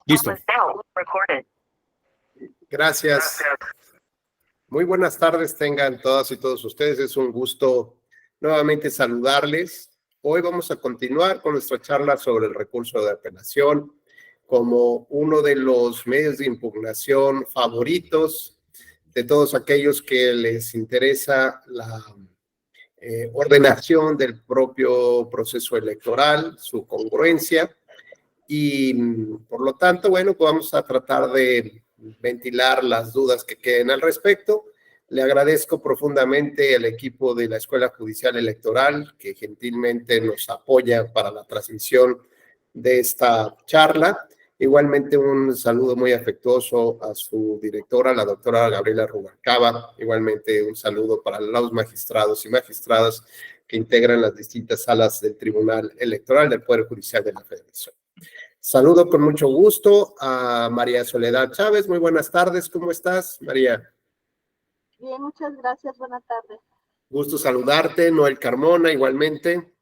Listo. Gracias. Muy buenas tardes tengan todas y todos ustedes. Es un gusto nuevamente saludarles. Hoy vamos a continuar con nuestra charla sobre el recurso de apelación como uno de los medios de impugnación favoritos de todos aquellos que les interesa la ordenación del propio proceso electoral, su congruencia. Y por lo tanto, bueno, pues vamos a tratar de ventilar las dudas que queden al respecto. Le agradezco profundamente al equipo de la Escuela Judicial Electoral que gentilmente nos apoya para la transmisión de esta charla. Igualmente un saludo muy afectuoso a su directora, la doctora Gabriela Rubalcaba. Igualmente un saludo para los magistrados y magistradas que integran las distintas salas del Tribunal Electoral del Poder Judicial de la Federación. Saludo con mucho gusto a María Soledad Chávez. Muy buenas tardes, ¿cómo estás, María? Bien, muchas gracias, buenas tardes. Gusto saludarte. Noel Carmona, igualmente.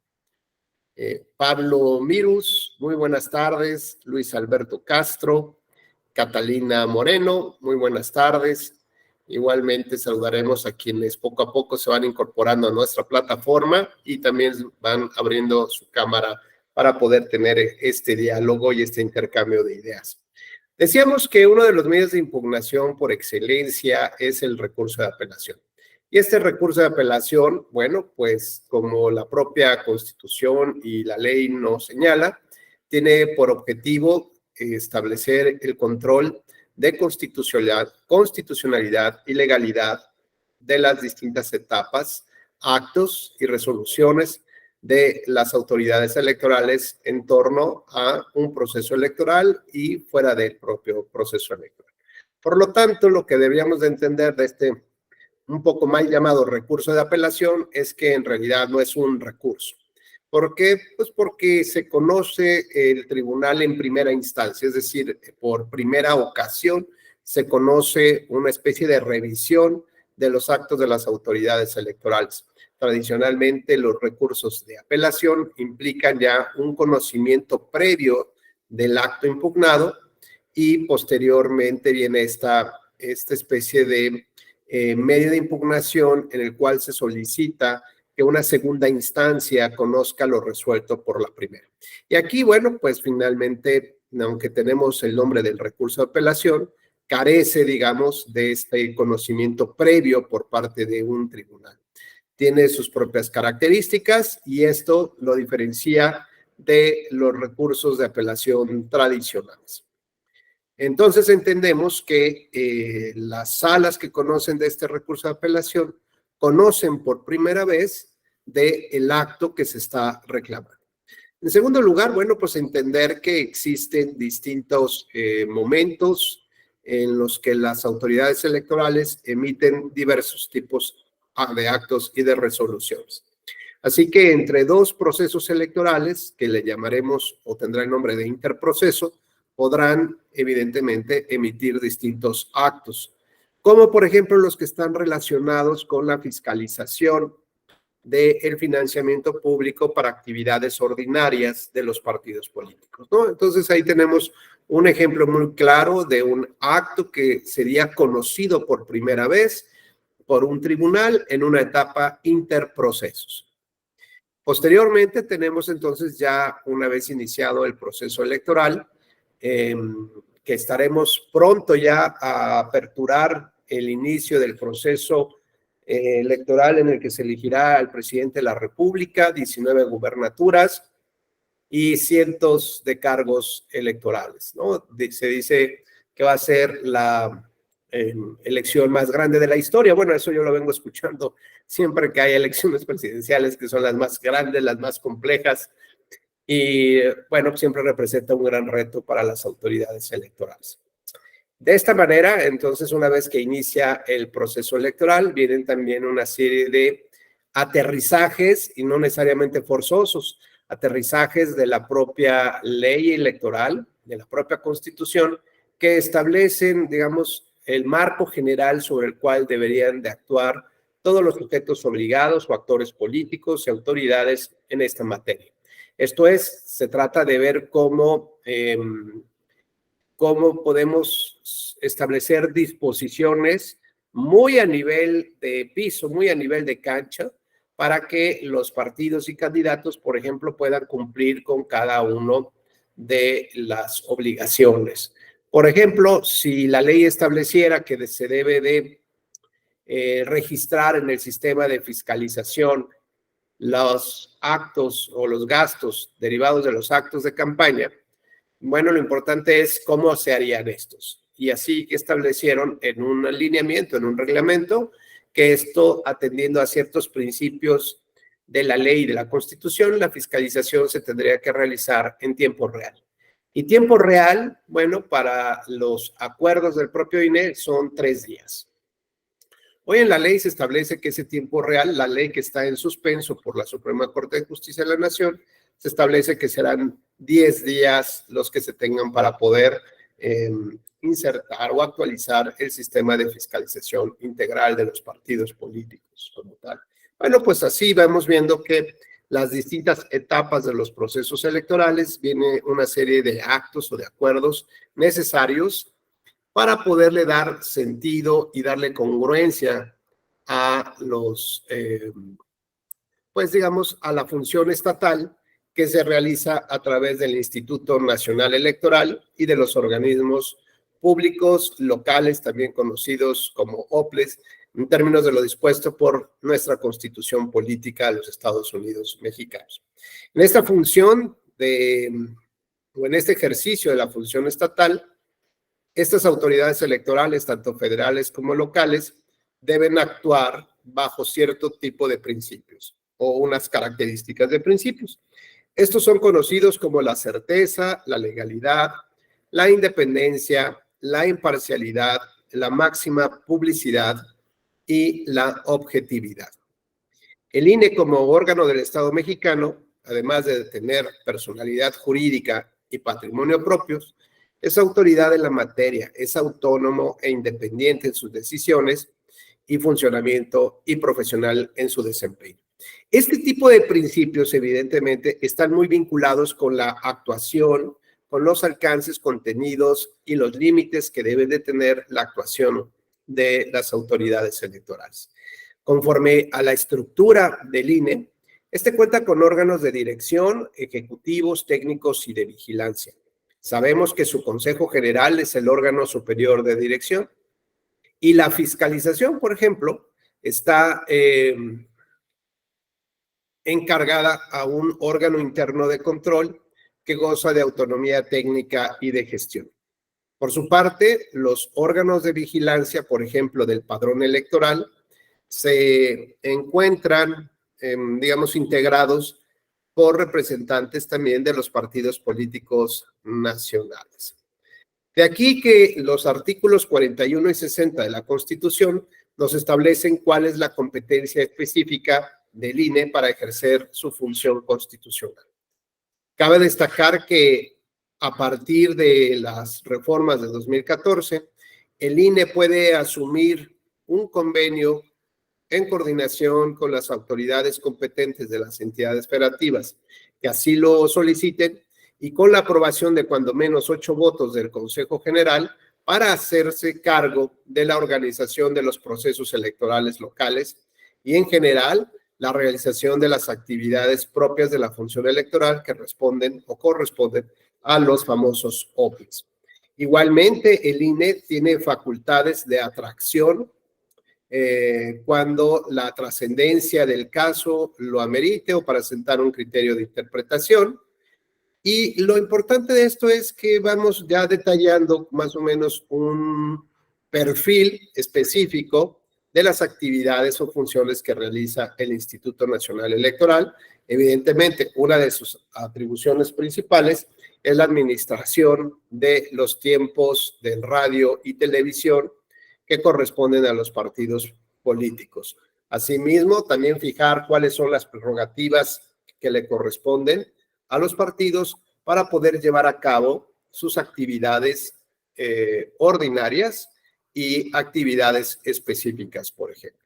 Pablo Mirus, muy buenas tardes. Luis Alberto Castro, Catalina Moreno, muy buenas tardes. Igualmente saludaremos a quienes poco a poco se van incorporando a nuestra plataforma y también van abriendo su cámara para poder tener este diálogo y este intercambio de ideas. Decíamos que uno de los medios de impugnación por excelencia es el recurso de apelación. Y este recurso de apelación, bueno, pues como la propia Constitución y la ley nos señala, tiene por objetivo establecer el control de constitucionalidad y legalidad de las distintas etapas, actos y resoluciones de las autoridades electorales en torno a un proceso electoral y fuera del propio proceso electoral. Por lo tanto, lo que deberíamos de entender de este un poco mal llamado recurso de apelación es que en realidad no es un recurso. ¿Por qué? Pues porque se conoce el tribunal en primera instancia, es decir, por primera ocasión se conoce una especie de revisión de los actos de las autoridades electorales. Tradicionalmente, los recursos de apelación implican ya un conocimiento previo del acto impugnado y posteriormente viene esta especie de medio de impugnación en el cual se solicita que una segunda instancia conozca lo resuelto por la primera. Y aquí, bueno, pues finalmente, aunque tenemos el nombre del recurso de apelación, carece, digamos, de este conocimiento previo por parte de un tribunal. Tiene sus propias características y esto lo diferencia de los recursos de apelación tradicionales. Entonces entendemos que las salas que conocen de este recurso de apelación conocen por primera vez del acto que se está reclamando. En segundo lugar, bueno, pues entender que existen distintos momentos en los que las autoridades electorales emiten diversos tipos de actos y de resoluciones. Así que entre dos procesos electorales, que le llamaremos o tendrá el nombre de interproceso, podrán evidentemente emitir distintos actos, como por ejemplo los que están relacionados con la fiscalización del financiamiento público para actividades ordinarias de los partidos políticos, ¿no? Entonces ahí tenemos un ejemplo muy claro de un acto que sería conocido por primera vez por un tribunal en una etapa interprocesos. Posteriormente tenemos entonces ya una vez iniciado el proceso electoral, que estaremos pronto ya a aperturar el inicio del proceso electoral en el que se elegirá al presidente de la República, 19 gubernaturas y cientos de cargos electorales, ¿no? Se dice que va a ser la elección más grande de la historia. Bueno, eso yo lo vengo escuchando siempre que hay elecciones presidenciales, que son las más grandes, las más complejas, y bueno, siempre representa un gran reto para las autoridades electorales. De esta manera, entonces, una vez que inicia el proceso electoral, vienen también una serie de aterrizajes, y no necesariamente forzosos, aterrizajes de la propia ley electoral, de la propia Constitución, que establecen, digamos, el marco general sobre el cual deberían de actuar todos los sujetos obligados o actores políticos y autoridades en esta materia. Esto es, se trata de ver cómo cómo podemos establecer disposiciones muy a nivel de piso, muy a nivel de cancha, para que los partidos y candidatos, por ejemplo, puedan cumplir con cada uno de las obligaciones. Por ejemplo, si la ley estableciera que se debe de registrar en el sistema de fiscalización los actos o los gastos derivados de los actos de campaña, bueno, lo importante es cómo se harían estos. Y así establecieron en un alineamiento, en un reglamento, que esto, atendiendo a ciertos principios de la ley y de la Constitución, la fiscalización se tendría que realizar en tiempo real. Y tiempo real, bueno, para los acuerdos del propio INE son 3 días. Hoy en la ley se establece que ese tiempo real, la ley que está en suspenso por la Suprema Corte de Justicia de la Nación, se establece que serán 10 días los que se tengan para poder insertar o actualizar el sistema de fiscalización integral de los partidos políticos como tal. Bueno, pues así vamos viendo que las distintas etapas de los procesos electorales viene una serie de actos o de acuerdos necesarios para poderle dar sentido y darle congruencia a los, pues digamos, a la función estatal que se realiza a través del Instituto Nacional Electoral y de los organismos públicos locales, también conocidos como OPLES, en términos de lo dispuesto por nuestra Constitución Política de los Estados Unidos Mexicanos. En esta función o en este ejercicio de la función estatal, estas autoridades electorales, tanto federales como locales, deben actuar bajo cierto tipo de principios o unas características de principios. Estos son conocidos como la certeza, la legalidad, la independencia, la imparcialidad, la máxima publicidad y la objetividad. El INE, como órgano del Estado mexicano, además de tener personalidad jurídica y patrimonio propios, es autoridad en la materia, es autónomo e independiente en sus decisiones y funcionamiento y profesional en su desempeño. Este tipo de principios, evidentemente, están muy vinculados con la actuación, con los alcances, contenidos y los límites que debe de tener la actuación de las autoridades electorales. Conforme a la estructura del INE, este cuenta con órganos de dirección, ejecutivos, técnicos y de vigilancia. Sabemos que su Consejo General es el órgano superior de dirección y la fiscalización, por ejemplo, está encargada a un órgano interno de control que goza de autonomía técnica y de gestión. Por su parte, los órganos de vigilancia, por ejemplo, del padrón electoral, se encuentran, digamos, integrados por representantes también de los partidos políticos nacionales. De aquí que los artículos 41 y 60 de la Constitución nos establecen cuál es la competencia específica del INE para ejercer su función constitucional. Cabe destacar que a partir de las reformas de 2014, el INE puede asumir un convenio en coordinación con las autoridades competentes de las entidades federativas que así lo soliciten y con la aprobación de cuando menos 8 votos del Consejo General para hacerse cargo de la organización de los procesos electorales locales y en general la realización de las actividades propias de la función electoral que responden o corresponden a los famosos OPLES. Igualmente, el INE tiene facultades de atracción cuando la trascendencia del caso lo amerite o para sentar un criterio de interpretación. Y lo importante de esto es que vamos ya detallando más o menos un perfil específico de las actividades o funciones que realiza el Instituto Nacional Electoral. Evidentemente, una de sus atribuciones principales es la administración de los tiempos de radio y televisión que corresponden a los partidos políticos. Asimismo, también fijar cuáles son las prerrogativas que le corresponden a los partidos para poder llevar a cabo sus actividades ordinarias y actividades específicas, por ejemplo.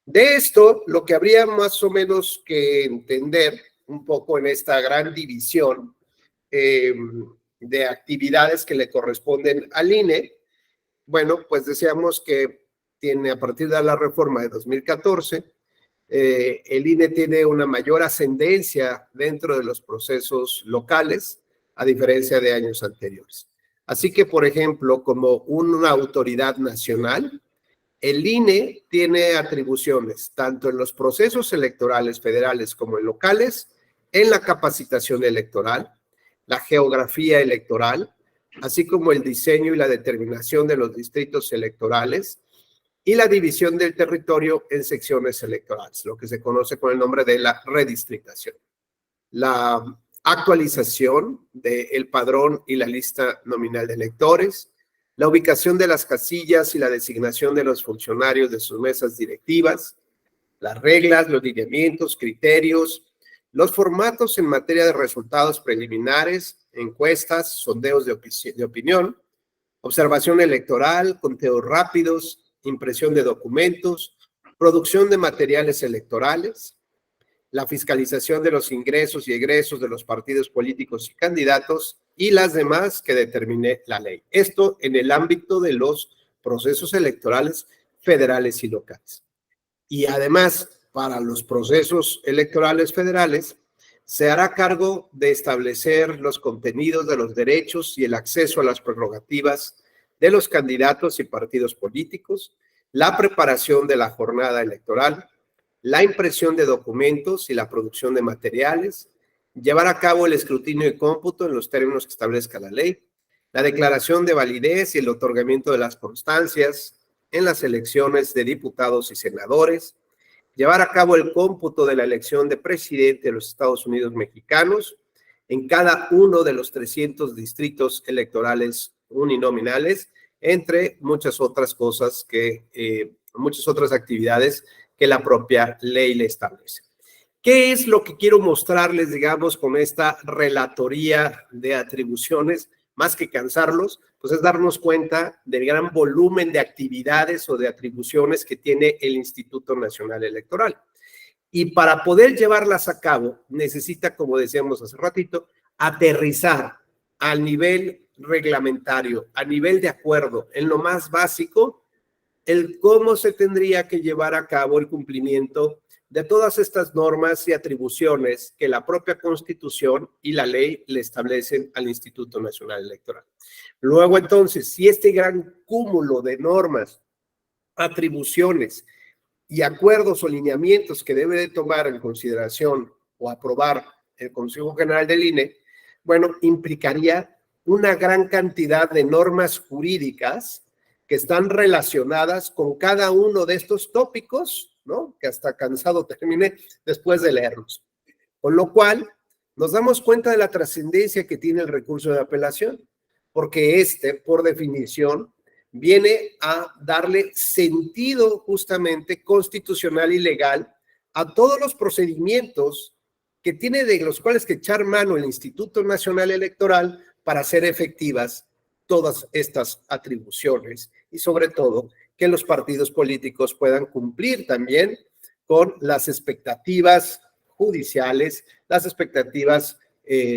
De esto, lo que habría más o menos que entender un poco en esta gran división de actividades que le corresponden al INE. Bueno, pues decíamos que tiene, a partir de la reforma de 2014, el INE tiene una mayor ascendencia dentro de los procesos locales, a diferencia de años anteriores. Así que, por ejemplo, como una autoridad nacional, el INE tiene atribuciones tanto en los procesos electorales federales como en locales, en la capacitación electoral, la geografía electoral, así como el diseño y la determinación de los distritos electorales y la división del territorio en secciones electorales, lo que se conoce con el nombre de la redistritación. La actualización del padrón y la lista nominal de electores, la ubicación de las casillas y la designación de los funcionarios de sus mesas directivas, las reglas, los lineamientos, criterios, los formatos en materia de resultados preliminares, encuestas, sondeos de opinión, observación electoral, conteos rápidos, impresión de documentos, producción de materiales electorales, la fiscalización de los ingresos y egresos de los partidos políticos y candidatos y las demás que determine la ley. Esto en el ámbito de los procesos electorales federales y locales. Y además, para los procesos electorales federales, se hará cargo de establecer los contenidos de los derechos y el acceso a las prerrogativas de los candidatos y partidos políticos, la preparación de la jornada electoral, la impresión de documentos y la producción de materiales, llevar a cabo el escrutinio y cómputo en los términos que establezca la ley, la declaración de validez y el otorgamiento de las constancias en las elecciones de diputados y senadores, llevar a cabo el cómputo de la elección de presidente de los Estados Unidos mexicanos en cada uno de los 300 distritos electorales uninominales, entre muchas otras cosas muchas otras actividades que la propia ley le establece. ¿Qué es lo que quiero mostrarles, digamos, con esta relatoría de atribuciones? Más que cansarlos, pues es darnos cuenta del gran volumen de actividades o de atribuciones que tiene el Instituto Nacional Electoral. Y para poder llevarlas a cabo, necesita, como decíamos hace ratito, aterrizar al nivel reglamentario, a nivel de acuerdo, en lo más básico, el cómo se tendría que llevar a cabo el cumplimiento de todas estas normas y atribuciones que la propia Constitución y la ley le establecen al Instituto Nacional Electoral. Luego, entonces, si este gran cúmulo de normas, atribuciones y acuerdos o lineamientos que debe de tomar en consideración o aprobar el Consejo General del INE, bueno, implicaría una gran cantidad de normas jurídicas que están relacionadas con cada uno de estos tópicos, ¿no? Que hasta cansado terminé después de leerlos. Con lo cual, nos damos cuenta de la trascendencia que tiene el recurso de apelación, porque por definición, viene a darle sentido justamente constitucional y legal a todos los procedimientos que tiene de los cuales que echar mano el Instituto Nacional Electoral para hacer efectivas todas estas atribuciones y sobre todo que los partidos políticos puedan cumplir también con las expectativas judiciales, las expectativas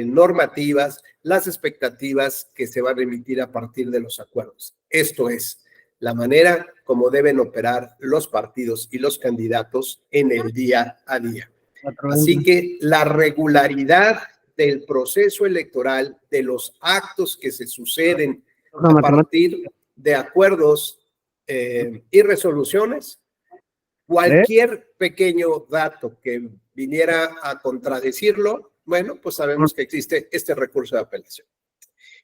normativas, las expectativas que se van a emitir a partir de los acuerdos. Esto es la manera como deben operar los partidos y los candidatos en el día a día. Así que la regularidad del proceso electoral, de los actos que se suceden a partir de acuerdos y resoluciones, cualquier pequeño dato que viniera a contradecirlo, bueno, pues sabemos que existe este recurso de apelación.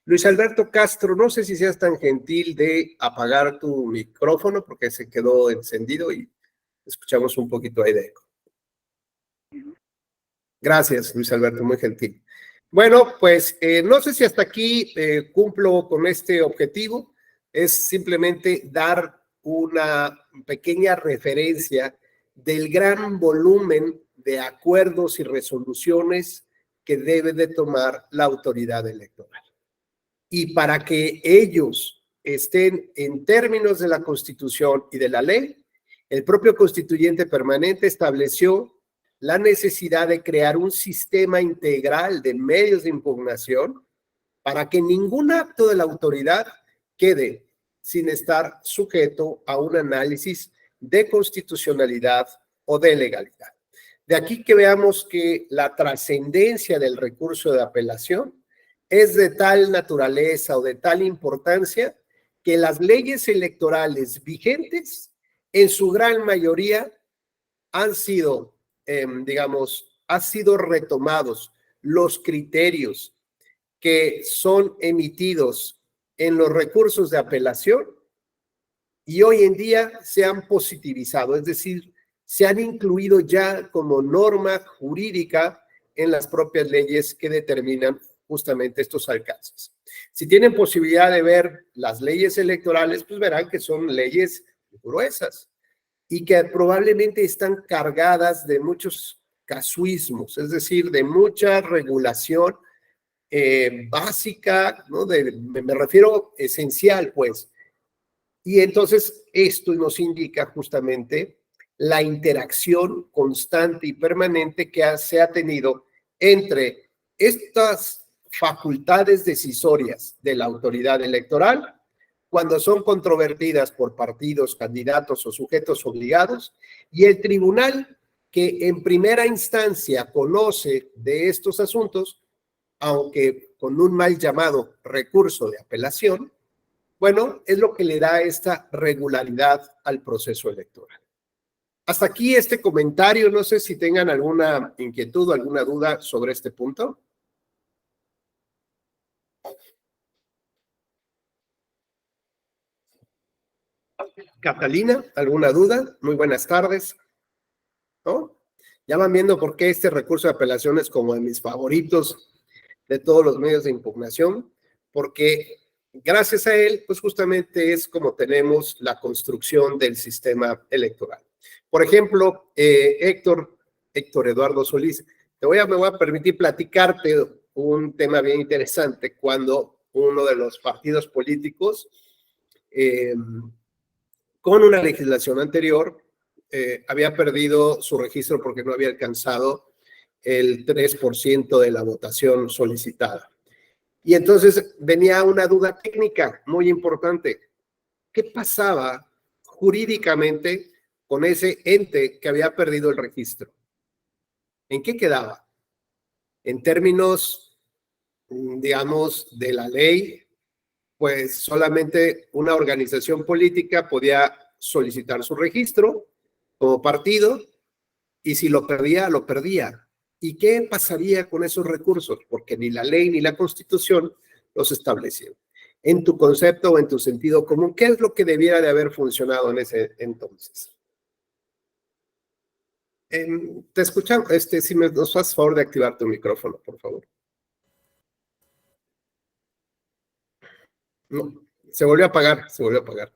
Luis Alberto Castro, no sé si seas tan gentil de apagar tu micrófono porque se quedó encendido y escuchamos un poquito ahí de eco. Gracias, Luis Alberto, muy gentil. Bueno, pues no sé si hasta aquí cumplo con este objetivo. Es simplemente dar una pequeña referencia del gran volumen de acuerdos y resoluciones que debe de tomar la autoridad electoral. Y para que ellos estén en términos de la Constitución y de la ley, el propio constituyente permanente estableció la necesidad de crear un sistema integral de medios de impugnación para que ningún acto de la autoridad quede sin estar sujeto a un análisis de constitucionalidad o de legalidad. De aquí que veamos que la trascendencia del recurso de apelación es de tal naturaleza o de tal importancia que las leyes electorales vigentes, en su gran mayoría, han sido, han sido retomados los criterios que son emitidos en los recursos de apelación y hoy en día se han positivizado, es decir, se han incluido ya como norma jurídica en las propias leyes que determinan justamente estos alcances. Si tienen posibilidad de ver las leyes electorales, pues verán que son leyes gruesas y que probablemente están cargadas de muchos casuismos, es decir, de mucha regulación básica, ¿no? Me refiero esencial, pues. Y entonces esto nos indica justamente la interacción constante y permanente que se ha tenido entre estas facultades decisorias de la autoridad electoral cuando son controvertidas por partidos, candidatos o sujetos obligados, y el tribunal que en primera instancia conoce de estos asuntos, aunque con un mal llamado recurso de apelación, bueno, es lo que le da esta regularidad al proceso electoral. Hasta aquí este comentario, no sé si tengan alguna inquietud o alguna duda sobre este punto. Catalina, ¿alguna duda? Muy buenas tardes. ¿No? Ya van viendo por qué este recurso de apelación es como de mis favoritos de todos los medios de impugnación, porque gracias a él, pues justamente es como tenemos la construcción del sistema electoral. Por ejemplo, Héctor Eduardo Solís, me voy a permitir platicarte un tema bien interesante cuando uno de los partidos políticos, con una legislación anterior, había perdido su registro porque no había alcanzado el 3% de la votación solicitada. Y entonces venía una duda técnica muy importante. ¿Qué pasaba jurídicamente con ese ente que había perdido el registro? ¿En qué quedaba? En términos, digamos, de la ley, pues solamente una organización política podía solicitar su registro como partido y si lo perdía, lo perdía. ¿Y qué pasaría con esos recursos? Porque ni la ley ni la Constitución los establecieron. En tu concepto o en tu sentido común, ¿qué es lo que debiera de haber funcionado en ese entonces? Te escuchamos. Si nos haces favor de activar tu micrófono, por favor. No, se volvió a apagar, se volvió a apagar.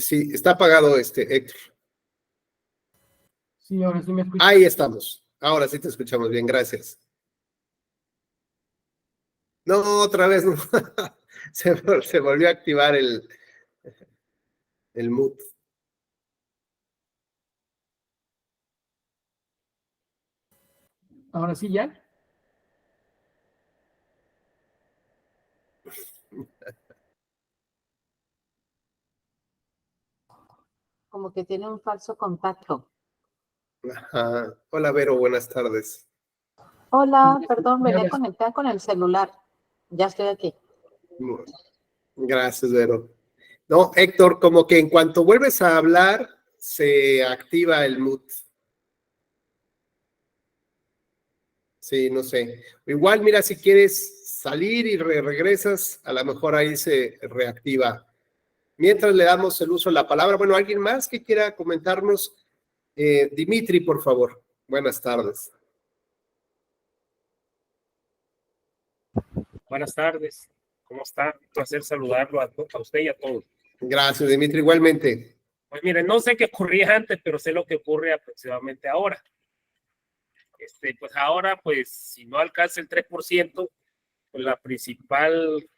Sí, está apagado Héctor. Sí, ahora sí me escuchas. Ahí estamos. Ahora sí te escuchamos bien, gracias. No, otra vez no. Se volvió a activar el mute. Ahora sí ya. Como que tiene un falso contacto. Ajá. Hola, Vero, buenas tardes. Hola, perdón, venía conectada con el celular. Ya estoy aquí. Gracias, Vero. No, Héctor, como que en cuanto vuelves a hablar, se activa el mute. Sí, no sé. Igual, mira, si quieres salir y regresas, a lo mejor ahí se reactiva. Mientras le damos el uso de la palabra, bueno, ¿alguien más que quiera comentarnos? Dimitri, por favor. Buenas tardes. Buenas tardes, ¿cómo está? Un placer saludarlo a usted y a todos. Gracias, Dimitri, igualmente. Pues mire, no sé qué ocurría antes, pero sé lo que ocurre aproximadamente ahora. Pues ahora, pues si no alcanza el 3%, pues la principal,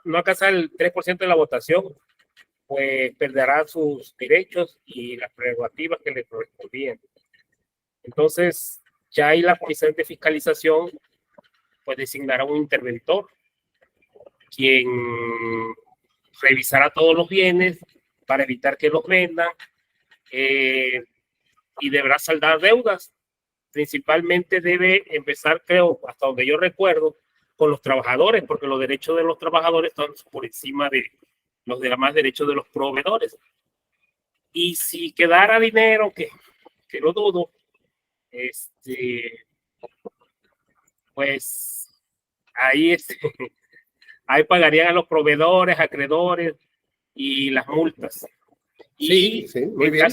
no alcanza el 3% de la votación, pues perderá sus derechos y las prerrogativas que le correspondían. Entonces, ya ahí la Comisión de Fiscalización pues designará un interventor, quien revisará todos los bienes para evitar que los vendan, y deberá saldar deudas. Principalmente debe empezar, creo, hasta donde yo recuerdo, con los trabajadores, porque los derechos de los trabajadores están por encima de los demás derechos de los proveedores. Y si quedara dinero, que lo dudo, pues ahí, ahí pagarían a los proveedores, acreedores y las multas. Sí, sí, muy bien.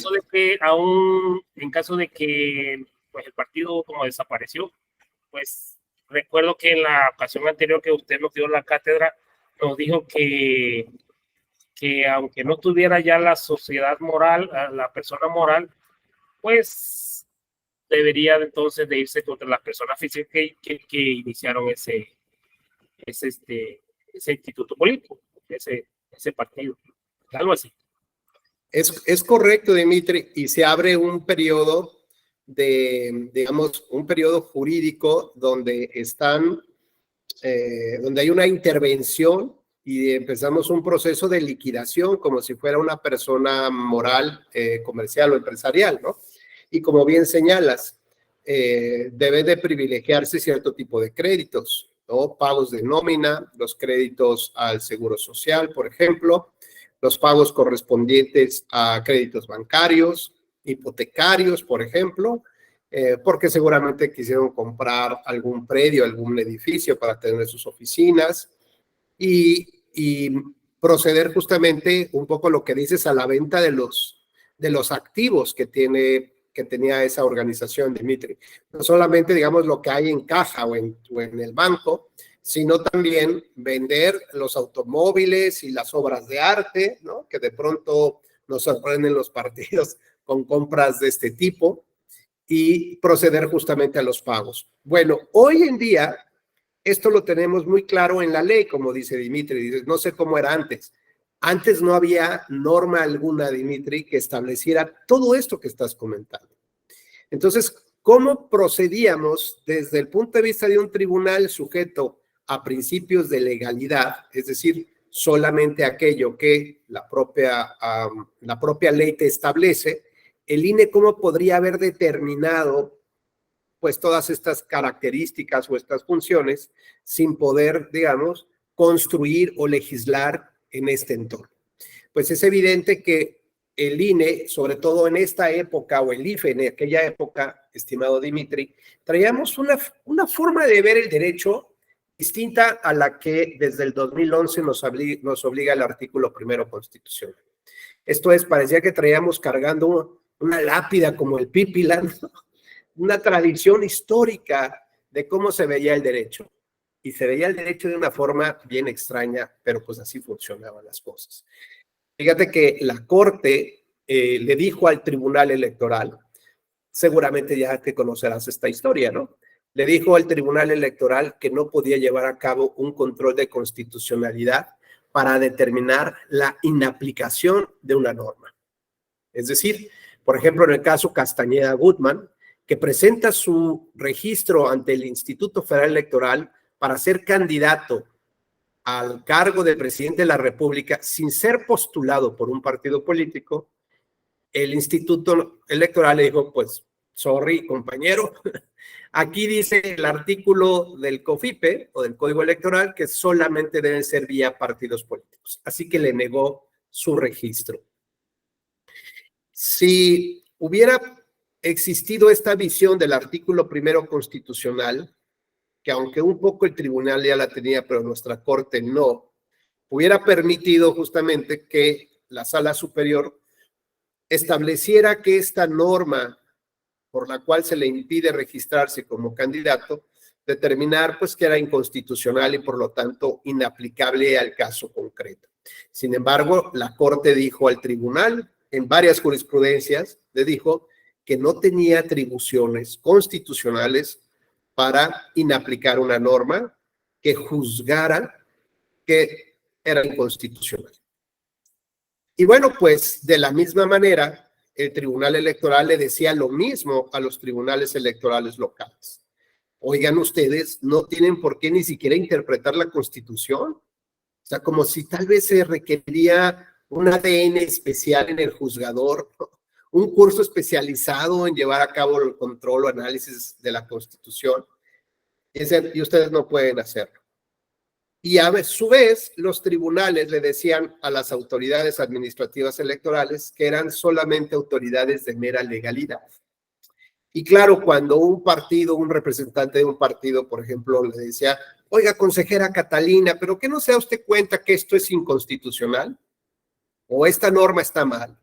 En caso de que pues el partido como desapareció, pues recuerdo que en la ocasión anterior que usted nos dio la cátedra, nos dijo que aunque no tuviera ya la sociedad moral, la persona moral, pues debería entonces de irse contra las personas físicas que iniciaron ese instituto político, ese partido, algo así. Es correcto, Dimitri, y se abre un periodo digamos, un periodo jurídico donde donde hay una intervención y empezamos un proceso de liquidación como si fuera una persona moral, comercial o empresarial, ¿no? Y como bien señalas, debe de privilegiarse cierto tipo de créditos, ¿no? Pagos de nómina, los créditos al seguro social, por ejemplo, los pagos correspondientes a créditos bancarios, hipotecarios, por ejemplo, porque seguramente quisieron comprar algún predio, algún edificio para tener sus oficinas y proceder justamente un poco lo que dices a la venta de los activos que tenía esa organización, Dimitri. No solamente, digamos, lo que hay en caja o en el banco, sino también vender los automóviles y las obras de arte, ¿no? Que de pronto nos sorprenden los partidos con compras de este tipo y proceder justamente a los pagos. Bueno, hoy en día esto lo tenemos muy claro en la ley, como dice Dimitri. Dice, no sé cómo era antes. Antes no había norma alguna, Dimitri, que estableciera todo esto que estás comentando. Entonces, ¿cómo procedíamos desde el punto de vista de un tribunal sujeto a principios de legalidad? Es decir, solamente aquello que la propia ley te establece. El INE, ¿cómo podría haber determinado pues todas estas características o estas funciones sin poder, digamos, construir o legislar en este entorno? Pues es evidente que el INE, sobre todo en esta época, o el IFE en aquella época, estimado Dimitri, traíamos una forma de ver el derecho distinta a la que desde el 2011 nos obliga el artículo 1 constitucional. Esto es, parecía que traíamos cargando una lápida como el Pipilán, ¿no? Una tradición histórica de cómo se veía el derecho. Y se veía el derecho de una forma bien extraña, pero pues así funcionaban las cosas. Fíjate que la Corte le dijo al Tribunal Electoral, seguramente ya te conocerás esta historia, ¿no? Le dijo al Tribunal Electoral que no podía llevar a cabo un control de constitucionalidad para determinar la inaplicación de una norma. Es decir, por ejemplo, en el caso Castañeda Gutmann, que presenta su registro ante el Instituto Federal Electoral para ser candidato al cargo de presidente de la República sin ser postulado por un partido político, el Instituto Electoral le dijo, pues, sorry, compañero, aquí dice el artículo del COFIPE o del Código Electoral que solamente deben ser vía partidos políticos. Así que le negó su registro. Si hubiera existido esta visión del artículo 1 constitucional, que aunque un poco el tribunal ya la tenía, pero nuestra Corte no, hubiera permitido justamente que la Sala Superior estableciera que esta norma por la cual se le impide registrarse como candidato, determinar pues que era inconstitucional y por lo tanto inaplicable al caso concreto. Sin embargo, la Corte dijo al tribunal, en varias jurisprudencias, le dijo que no tenía atribuciones constitucionales para inaplicar una norma que juzgara que era inconstitucional. Y bueno, pues de la misma manera, el Tribunal Electoral le decía lo mismo a los tribunales electorales locales. Oigan, ustedes no tienen por qué ni siquiera interpretar la Constitución. O sea, como si tal vez se requería un ADN especial en el juzgador, un curso especializado en llevar a cabo el control o análisis de la Constitución. Y ustedes no pueden hacerlo. Y a su vez, los tribunales le decían a las autoridades administrativas electorales que eran solamente autoridades de mera legalidad. Y claro, cuando un partido, un representante de un partido, por ejemplo, le decía, oiga, consejera Catalina, ¿pero qué no se da usted cuenta que esto es inconstitucional? ¿O esta norma está mal?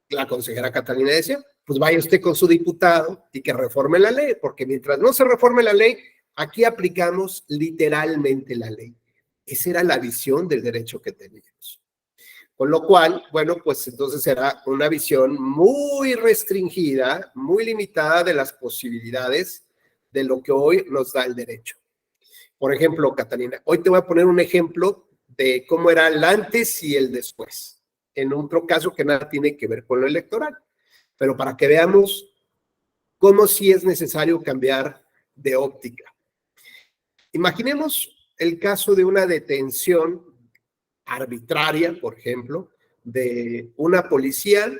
La consejera Catalina decía, pues vaya usted con su diputado y que reforme la ley, porque mientras no se reforme la ley, aquí aplicamos literalmente la ley. Esa era la visión del derecho que teníamos. Con lo cual, bueno, pues entonces era una visión muy restringida, muy limitada de las posibilidades de lo que hoy nos da el derecho. Por ejemplo, Catalina, hoy te voy a poner un ejemplo de cómo era el antes y el después, en otro caso que nada tiene que ver con lo electoral, pero para que veamos cómo sí es necesario cambiar de óptica. Imaginemos el caso de una detención arbitraria, por ejemplo, de una policía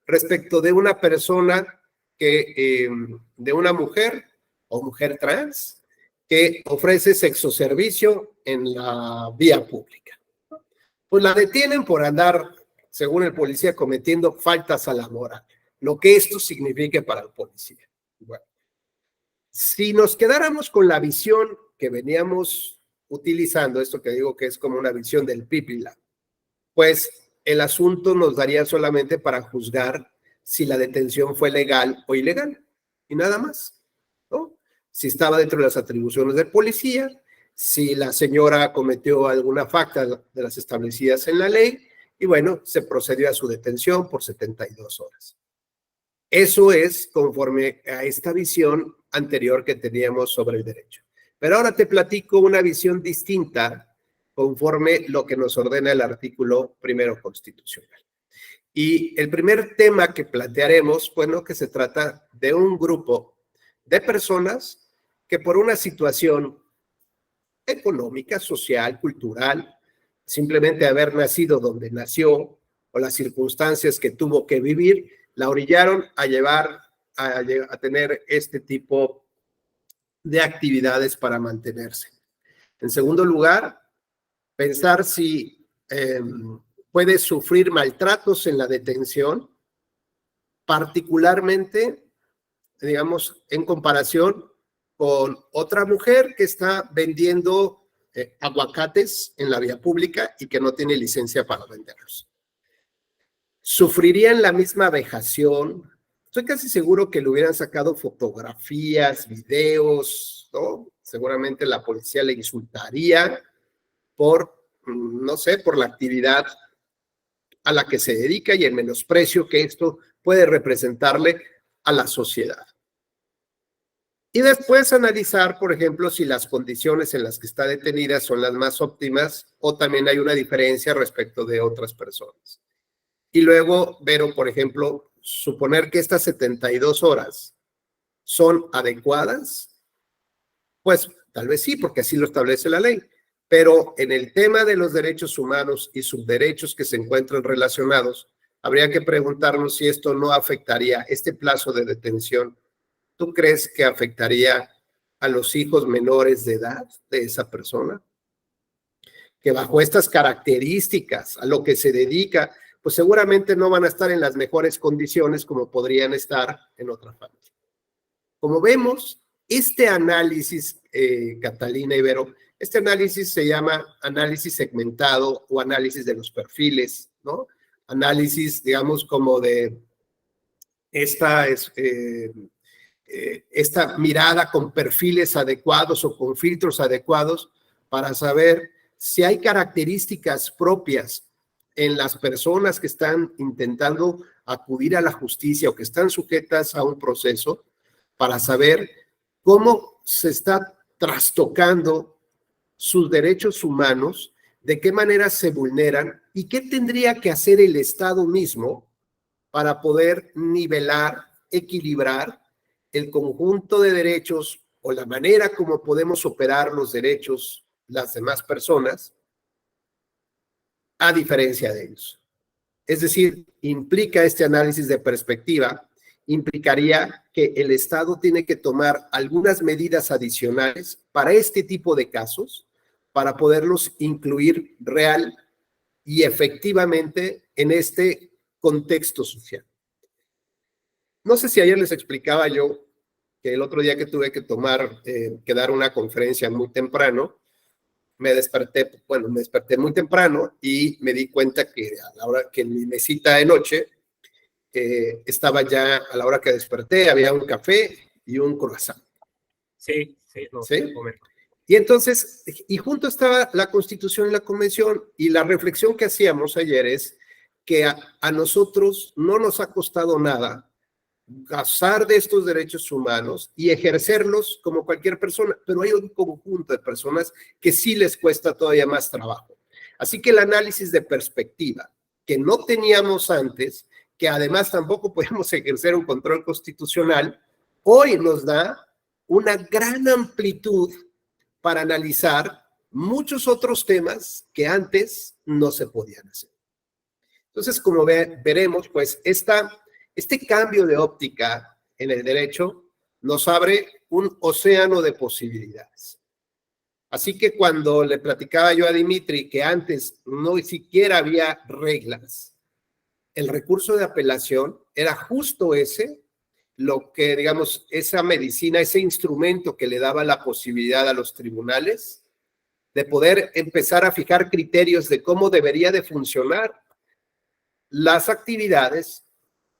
respecto de una persona de una mujer o mujer trans que ofrece sexoservicio en la vía pública. Pues la detienen por andar, según el policía, cometiendo faltas a la moral, lo que esto signifique para el policía. Bueno, si nos quedáramos con la visión que veníamos utilizando, esto que digo que es como una visión del pípila, pues el asunto nos daría solamente para juzgar si la detención fue legal o ilegal, y nada más, ¿no? Si estaba dentro de las atribuciones del policía, si la señora cometió alguna falta de las establecidas en la ley, y bueno, se procedió a su detención por 72 horas. Eso es conforme a esta visión anterior que teníamos sobre el derecho. Pero ahora te platico una visión distinta conforme lo que nos ordena el artículo primero constitucional. Y el primer tema que plantearemos, bueno, que se trata de un grupo de personas que por una situación económica, social, cultural, simplemente haber nacido donde nació o las circunstancias que tuvo que vivir, la orillaron a tener este tipo de actividades para mantenerse. En segundo lugar, pensar si puede sufrir maltratos en la detención, particularmente, digamos, en comparación con otra mujer que está vendiendo aguacates en la vía pública y que no tiene licencia para venderlos. ¿Sufrirían la misma vejación? Estoy casi seguro que le hubieran sacado fotografías, videos, ¿no? Seguramente la policía le insultaría por, no sé, por la actividad a la que se dedica y el menosprecio que esto puede representarle a la sociedad. Y después analizar, por ejemplo, si las condiciones en las que está detenida son las más óptimas o también hay una diferencia respecto de otras personas. Y luego ver, por ejemplo, suponer que estas 72 horas son adecuadas, pues tal vez sí, porque así lo establece la ley. Pero en el tema de los derechos humanos y subderechos que se encuentran relacionados, habría que preguntarnos si esto no afectaría este plazo de detención. ¿Tú crees que afectaría a los hijos menores de edad de esa persona? Que bajo estas características, a lo que se dedica, pues seguramente no van a estar en las mejores condiciones como podrían estar en otra familia. Como vemos, este análisis, Catalina Ibero, este análisis se llama análisis segmentado o análisis de los perfiles, ¿no? Análisis, digamos, como de esta mirada con perfiles adecuados o con filtros adecuados para saber si hay características propias en las personas que están intentando acudir a la justicia o que están sujetas a un proceso, para saber cómo se está trastocando sus derechos humanos de qué manera se vulneran y qué tendría que hacer el Estado mismo para poder nivelar, equilibrar el conjunto de derechos o la manera como podemos operar los derechos las demás personas a diferencia de ellos. Es decir, implica este análisis de perspectiva, implicaría que el Estado tiene que tomar algunas medidas adicionales para este tipo de casos, para poderlos incluir real y efectivamente en este contexto social. No sé si ayer les explicaba yo que el otro día que tuve que dar una conferencia muy temprano, me desperté muy temprano y me di cuenta que a la hora que mi mesita de noche estaba ya, a la hora que desperté, había un café y un croissant. Sí, no, ¿Sí? Y entonces, y junto estaba la Constitución y la Convención, y la reflexión que hacíamos ayer es que a nosotros no nos ha costado nada gozar de estos derechos humanos y ejercerlos como cualquier persona, pero hay un conjunto de personas que sí les cuesta todavía más trabajo. Así que el análisis de perspectiva que no teníamos antes, que además tampoco podemos ejercer un control constitucional, hoy nos da una gran amplitud para analizar muchos otros temas que antes no se podían hacer. Entonces, como veremos, pues este cambio de óptica en el derecho nos abre un océano de posibilidades. Así que cuando le platicaba yo a Dimitri que antes no siquiera había reglas, el recurso de apelación era justo ese, lo que, digamos, esa medicina, ese instrumento que le daba la posibilidad a los tribunales de poder empezar a fijar criterios de cómo debería de funcionar las actividades,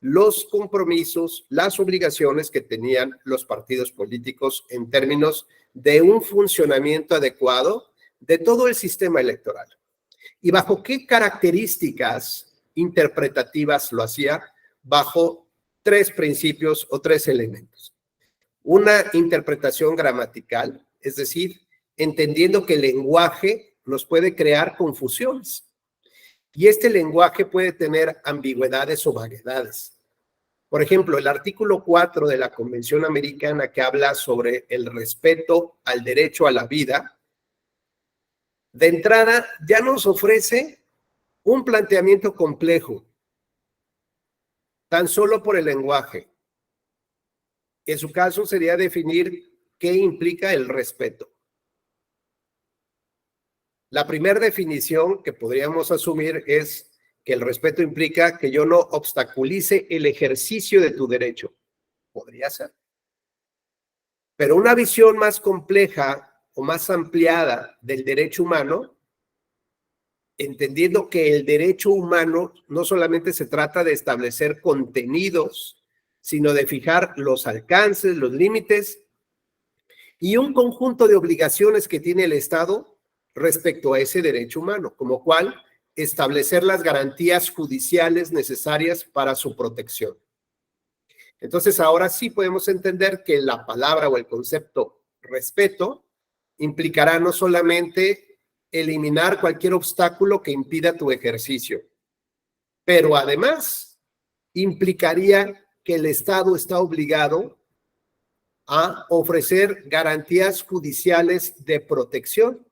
los compromisos, las obligaciones que tenían los partidos políticos en términos de un funcionamiento adecuado de todo el sistema electoral. ¿Y bajo qué características interpretativas lo hacía? Bajo tres principios o tres elementos. Una interpretación gramatical, es decir, entendiendo que el lenguaje nos puede crear confusiones. Y este lenguaje puede tener ambigüedades o vaguedades. Por ejemplo, el artículo 4 de la Convención Americana que habla sobre el respeto al derecho a la vida, de entrada ya nos ofrece un planteamiento complejo, tan solo por el lenguaje. En su caso sería definir qué implica el respeto. La primera definición que podríamos asumir es que el respeto implica que yo no obstaculice el ejercicio de tu derecho. Podría ser. Pero una visión más compleja o más ampliada del derecho humano, entendiendo que el derecho humano no solamente se trata de establecer contenidos, sino de fijar los alcances, los límites y un conjunto de obligaciones que tiene el Estado respecto a ese derecho humano, como cual establecer las garantías judiciales necesarias para su protección. Entonces, ahora sí podemos entender que la palabra o el concepto respeto implicará no solamente eliminar cualquier obstáculo que impida tu ejercicio, pero además implicaría que el Estado está obligado a ofrecer garantías judiciales de protección.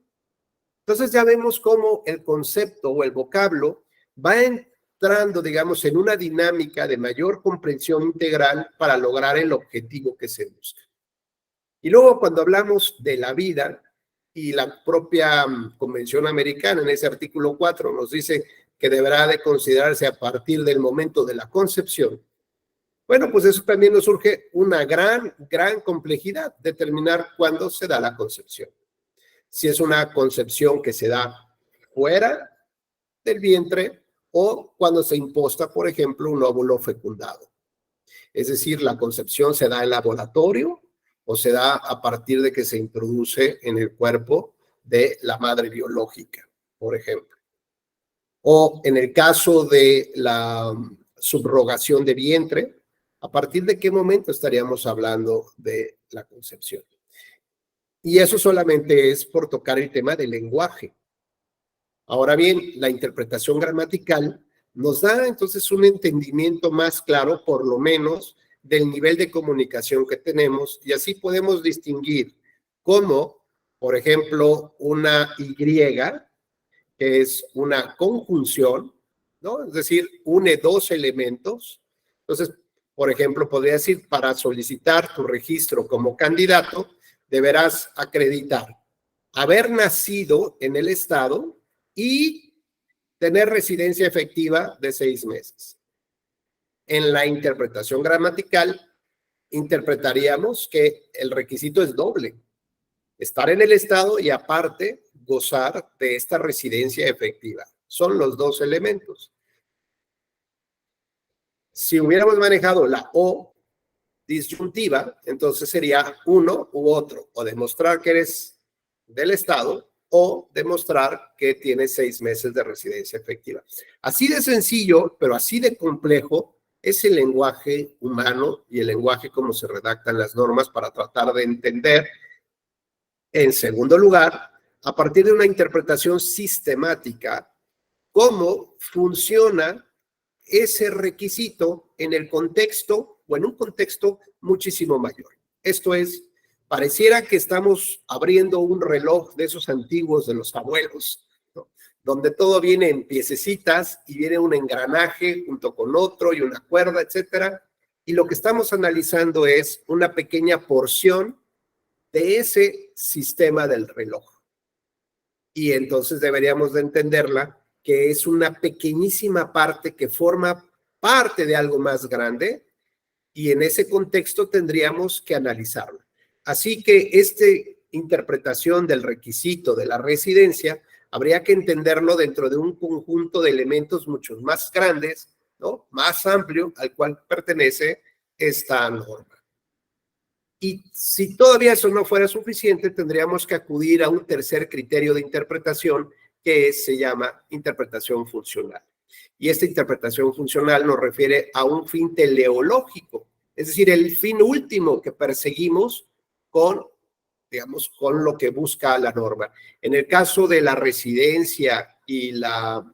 Entonces ya vemos cómo el concepto o el vocablo va entrando, digamos, en una dinámica de mayor comprensión integral para lograr el objetivo que se busca. Y luego cuando hablamos de la vida y la propia Convención Americana en ese artículo 4 nos dice que deberá de considerarse a partir del momento de la concepción. Bueno, pues eso también nos surge una gran complejidad, determinar cuándo se da la concepción. Si es una concepción que se da fuera del vientre o cuando se imposta, por ejemplo, un óvulo fecundado. Es decir, la concepción se da en laboratorio o se da a partir de que se introduce en el cuerpo de la madre biológica, por ejemplo. O en el caso de la subrogación de vientre, ¿a partir de qué momento estaríamos hablando de la concepción? Y eso solamente es por tocar el tema del lenguaje. Ahora bien, la interpretación gramatical nos da entonces un entendimiento más claro, por lo menos, del nivel de comunicación que tenemos, y así podemos distinguir cómo, por ejemplo, una Y, que es una conjunción, ¿no? Es decir, une dos elementos. Entonces, por ejemplo, podría decir, para solicitar tu registro como candidato, deberás acreditar haber nacido en el estado y tener residencia efectiva de 6 meses. En la interpretación gramatical, interpretaríamos que el requisito es doble: estar en el estado y aparte gozar de esta residencia efectiva. Son los dos elementos. Si hubiéramos manejado la O disyuntiva, entonces sería uno u otro: o demostrar que eres del estado o demostrar que tienes 6 meses de residencia efectiva. Así de sencillo, pero así de complejo es el lenguaje humano y el lenguaje como se redactan las normas para tratar de entender. En segundo lugar, a partir de una interpretación sistemática, cómo funciona ese requisito en el contexto o en un contexto muchísimo mayor. Esto es, pareciera que estamos abriendo un reloj de esos antiguos de los abuelos, ¿no? Donde todo viene en piececitas y viene un engranaje junto con otro y una cuerda, etcétera. Y lo que estamos analizando es una pequeña porción de ese sistema del reloj. Y entonces deberíamos de entenderla que es una pequeñísima parte que forma parte de algo más grande, y en ese contexto tendríamos que analizarla. Así que esta interpretación del requisito de la residencia habría que entenderlo dentro de un conjunto de elementos mucho más grandes, ¿no? Más amplio, al cual pertenece esta norma. Y si todavía eso no fuera suficiente, tendríamos que acudir a un tercer criterio de interpretación que se llama interpretación funcional. Y esta interpretación funcional nos refiere a un fin teleológico, es decir, el fin último que perseguimos con, digamos, con lo que busca la norma. En el caso de la residencia y la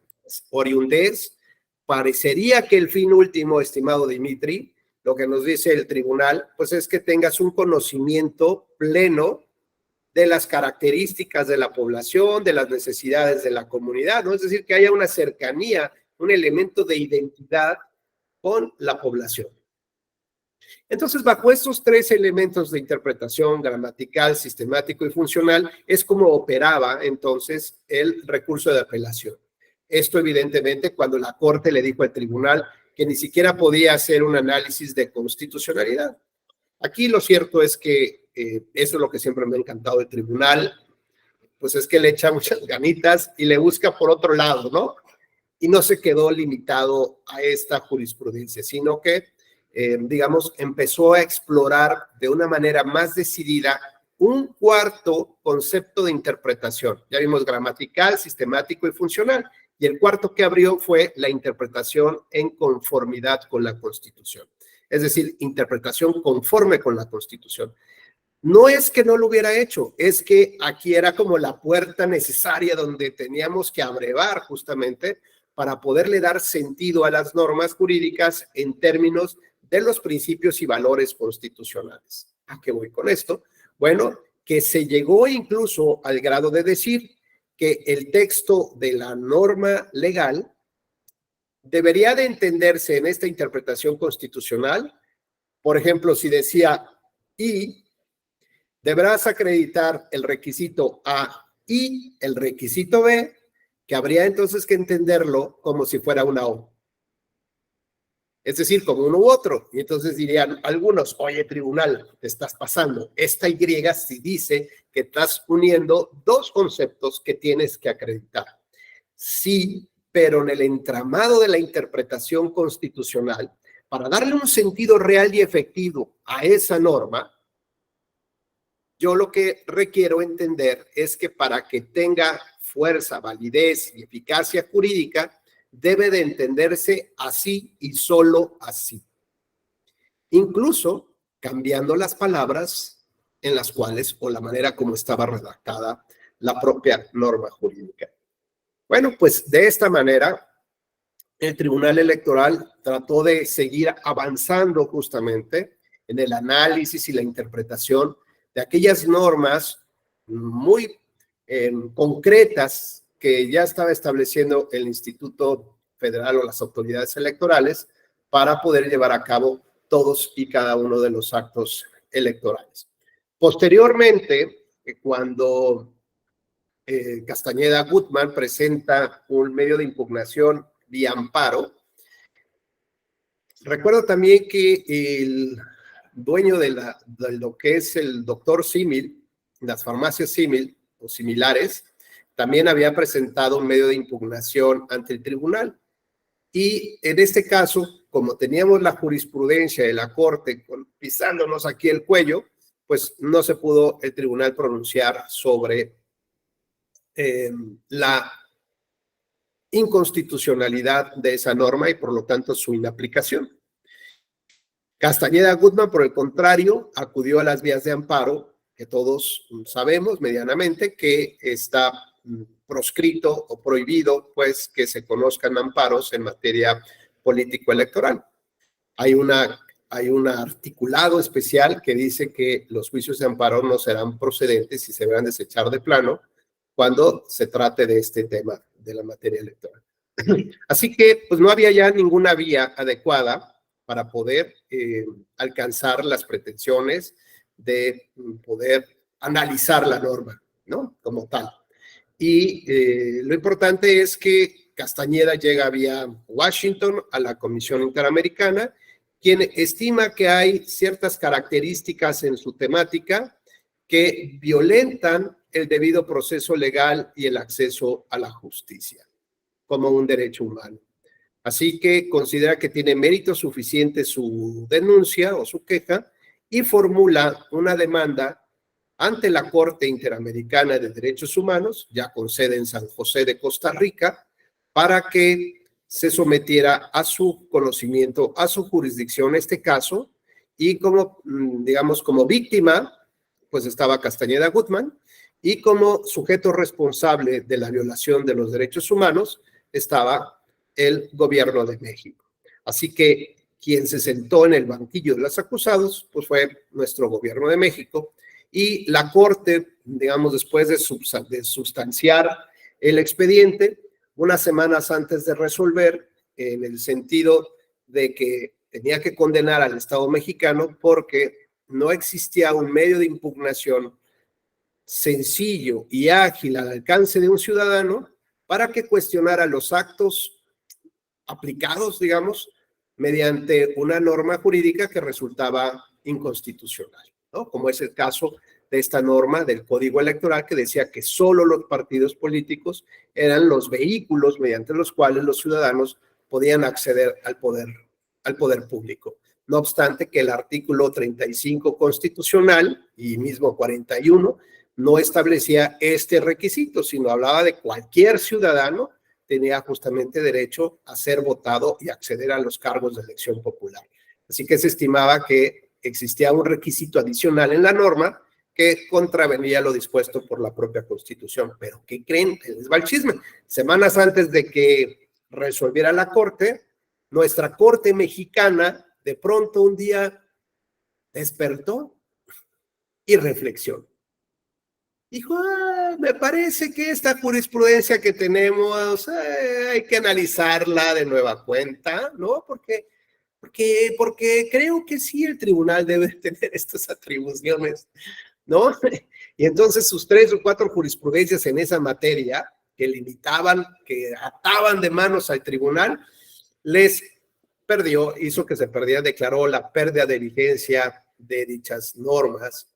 oriundez, parecería que el fin último, estimado Dimitri, lo que nos dice el tribunal, pues es que tengas un conocimiento pleno de las características de la población, de las necesidades de la comunidad, ¿no? Es decir, que haya una cercanía, un elemento de identidad con la población. Entonces, bajo estos tres elementos de interpretación gramatical, sistemático y funcional, es como operaba entonces el recurso de apelación. Esto, evidentemente, cuando la Corte le dijo al tribunal que ni siquiera podía hacer un análisis de constitucionalidad. Aquí lo cierto es que eso es lo que siempre me ha encantado del tribunal, pues es que le echa muchas ganitas y le busca por otro lado, ¿no? Y no se quedó limitado a esta jurisprudencia, sino que, digamos, empezó a explorar de una manera más decidida un cuarto concepto de interpretación. Ya vimos gramatical, sistemático y funcional. Y el cuarto que abrió fue la interpretación en conformidad con la Constitución. Es decir, interpretación conforme con la Constitución. No es que no lo hubiera hecho, es que aquí era como la puerta necesaria donde teníamos que abrevar justamente para poderle dar sentido a las normas jurídicas en términos de los principios y valores constitucionales. ¿A qué voy con esto? Bueno, que se llegó incluso al grado de decir que el texto de la norma legal debería de entenderse en esta interpretación constitucional. Por ejemplo, si decía y, deberás acreditar el requisito A y el requisito B, que habría entonces que entenderlo como si fuera una O. Es decir, como uno u otro. Y entonces dirían algunos, oye, tribunal, te estás pasando. Esta Y sí dice que estás uniendo dos conceptos que tienes que acreditar. Sí, pero en el entramado de la interpretación constitucional, para darle un sentido real y efectivo a esa norma, yo lo que requiero entender es que para que tenga fuerza, validez y eficacia jurídica, debe de entenderse así y solo así. Incluso cambiando las palabras en las cuales o la manera como estaba redactada la propia norma jurídica. Bueno, pues de esta manera, el Tribunal Electoral trató de seguir avanzando justamente en el análisis y la interpretación de aquellas normas muy concretas que ya estaba estableciendo el Instituto Federal o las autoridades electorales para poder llevar a cabo todos y cada uno de los actos electorales. Posteriormente, cuando Castañeda Gutmann presenta un medio de impugnación vía amparo, recuerdo también que el dueño de lo que es el doctor Símil, las farmacias Símil o similares, también había presentado un medio de impugnación ante el tribunal. Y en este caso, como teníamos la jurisprudencia de la Corte pisándonos aquí el cuello, pues no se pudo el tribunal pronunciar sobre la inconstitucionalidad de esa norma y por lo tanto su inaplicación. Castañeda Gutmann, por el contrario, acudió a las vías de amparo, que todos sabemos medianamente que está proscrito o prohibido, pues, que se conozcan amparos en materia político-electoral. Hay un articulado especial que dice que los juicios de amparo no serán procedentes y se deberán desechar de plano cuando se trate de este tema de la materia electoral. Así que, pues, no había ya ninguna vía adecuada para poder alcanzar las pretensiones de poder analizar la norma, ¿no? Como tal. Y lo importante es que Castañeda llega vía Washington a la Comisión Interamericana, quien estima que hay ciertas características en su temática que violentan el debido proceso legal y el acceso a la justicia como un derecho humano. Así que considera que tiene mérito suficiente su denuncia o su queja y formula una demanda ante la Corte Interamericana de Derechos Humanos, ya con sede en San José de Costa Rica, para que se sometiera a su conocimiento, a su jurisdicción este caso, y como, digamos, como víctima, pues estaba Castañeda Gutmann, y como sujeto responsable de la violación de los derechos humanos estaba el gobierno de México. Así que quien se sentó en el banquillo de los acusados, pues fue nuestro gobierno de México, y la Corte, digamos, después de sustanciar el expediente, unas semanas antes de resolver, en el sentido de que tenía que condenar al Estado mexicano porque no existía un medio de impugnación sencillo y ágil al alcance de un ciudadano para que cuestionara los actos aplicados, digamos, mediante una norma jurídica que resultaba inconstitucional, ¿no? Como es el caso de esta norma del Código Electoral que decía que solo los partidos políticos eran los vehículos mediante los cuales los ciudadanos podían acceder al poder público. No obstante que el artículo 35 constitucional y mismo 41 no establecía este requisito, sino hablaba de cualquier ciudadano tenía justamente derecho a ser votado y acceder a los cargos de elección popular. Así que se estimaba que existía un requisito adicional en la norma que contravenía lo dispuesto por la propia Constitución. Pero ¿qué creen? Les va el chisme. Semanas antes de que resolviera la Corte, nuestra Corte mexicana de pronto un día despertó y reflexionó. Dijo, me parece que esta jurisprudencia que tenemos hay que analizarla de nueva cuenta, ¿no? Porque creo que sí el tribunal debe tener estas atribuciones, ¿no? Y entonces sus 3 o 4 jurisprudencias en esa materia que limitaban, que ataban de manos al tribunal, hizo que se perdiera, declaró la pérdida de vigencia de dichas normas.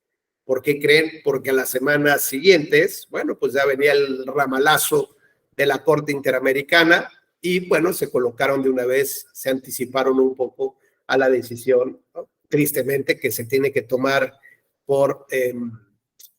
¿Por qué creen? Porque a las semanas siguientes, bueno, pues ya venía el ramalazo de la Corte Interamericana y, bueno, se colocaron de una vez, se anticiparon un poco a la decisión, ¿no? Tristemente, que se tiene que tomar por,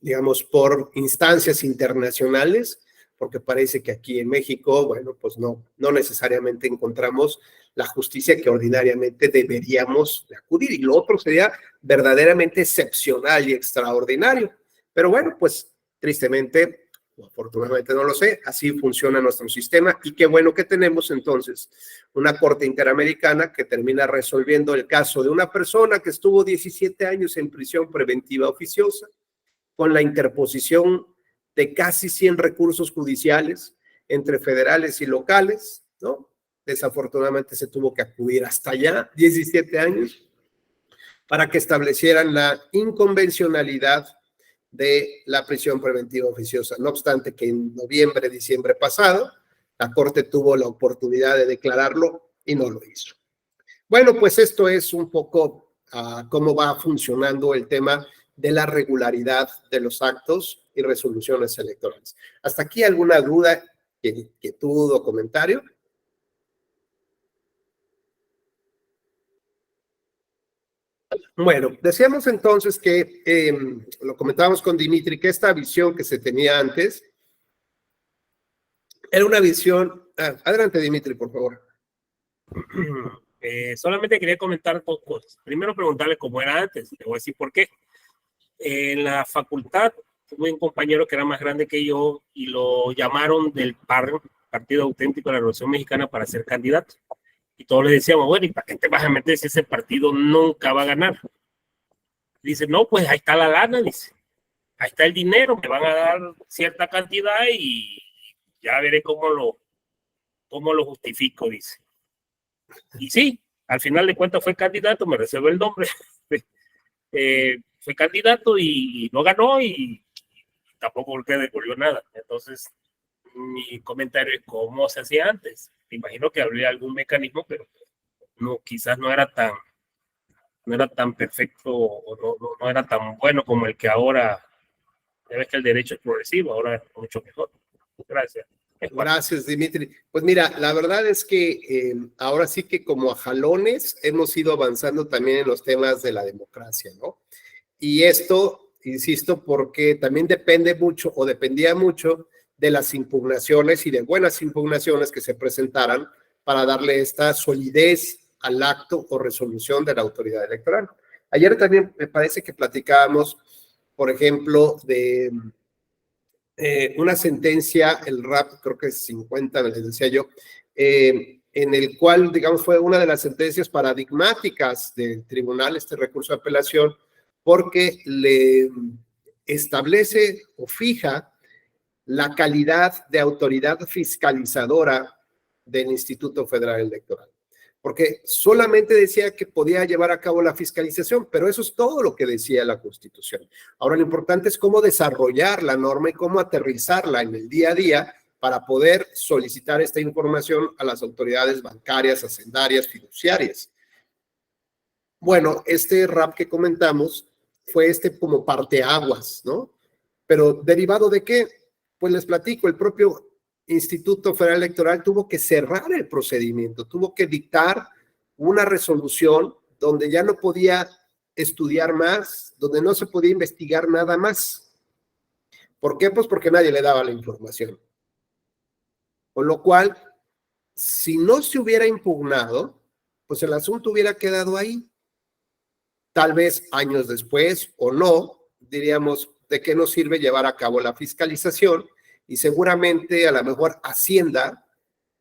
digamos, por instancias internacionales, porque parece que aquí en México, bueno, pues no necesariamente encontramos la justicia que ordinariamente deberíamos de acudir, y lo otro sería verdaderamente excepcional y extraordinario. Pero bueno, pues tristemente o afortunadamente no lo sé, así funciona nuestro sistema y qué bueno que tenemos entonces una Corte Interamericana que termina resolviendo el caso de una persona que estuvo 17 años en prisión preventiva oficiosa con la interposición de casi 100 recursos judiciales entre federales y locales, ¿no? Desafortunadamente se tuvo que acudir hasta allá, 17 años, para que establecieran la inconvencionalidad de la prisión preventiva oficiosa. No obstante que en noviembre, diciembre pasado, la Corte tuvo la oportunidad de declararlo y no lo hizo. Bueno, pues esto es un poco cómo va funcionando el tema de la regularidad de los actos y resoluciones electorales. ¿Hasta aquí alguna duda, inquietud o comentario? Bueno, decíamos entonces que, lo comentábamos con Dimitri, que esta visión que se tenía antes era una visión... adelante, Dimitri, por favor. Solamente quería comentar dos cosas. Primero, preguntarle cómo era antes. Le voy a decir por qué. En la facultad tuve un compañero que era más grande que yo y lo llamaron del Partido Auténtico de la Revolución Mexicana, para ser candidato. Y todos le decíamos, bueno, ¿y para qué te vas a meter si ese partido nunca va a ganar? Dice, no, pues ahí está la lana, dice. Ahí está el dinero, me van a dar cierta cantidad y ya veré cómo lo justifico, dice. Y sí, al final de cuentas fue candidato, me reservo el nombre. Fue candidato y no ganó y tampoco le devolvió nada. Entonces, mi comentario es cómo se hacía antes. Me imagino que habría algún mecanismo, pero no, quizás no era tan perfecto o no era tan bueno como el que ahora. Ya ves que el derecho es progresivo, ahora es mucho mejor. Gracias. Gracias, Dimitri. Pues mira, la verdad es que ahora sí que como a jalones hemos ido avanzando también en los temas de la democracia, ¿no? Y esto, insisto, porque también depende mucho o dependía mucho de las impugnaciones y de buenas impugnaciones que se presentaran para darle esta solidez al acto o resolución de la autoridad electoral. Ayer también me parece que platicábamos, por ejemplo, de una sentencia, el RAP, creo que es 50, les decía yo, en el cual, digamos, fue una de las sentencias paradigmáticas del tribunal, este recurso de apelación, porque le establece o fija la calidad de autoridad fiscalizadora del Instituto Federal Electoral. Porque solamente decía que podía llevar a cabo la fiscalización, pero eso es todo lo que decía la Constitución. Ahora, lo importante es cómo desarrollar la norma y cómo aterrizarla en el día a día para poder solicitar esta información a las autoridades bancarias, hacendarias, fiduciarias. Bueno, este RAP que comentamos fue como parteaguas, ¿no? Pero ¿derivado de qué? Pues les platico, el propio Instituto Federal Electoral tuvo que cerrar el procedimiento, tuvo que dictar una resolución donde ya no podía estudiar más, donde no se podía investigar nada más. ¿Por qué? Pues porque nadie le daba la información. Con lo cual, si no se hubiera impugnado, pues el asunto hubiera quedado ahí. Tal vez años después o no, diríamos, ¿de qué nos sirve llevar a cabo la fiscalización? Y seguramente a lo mejor Hacienda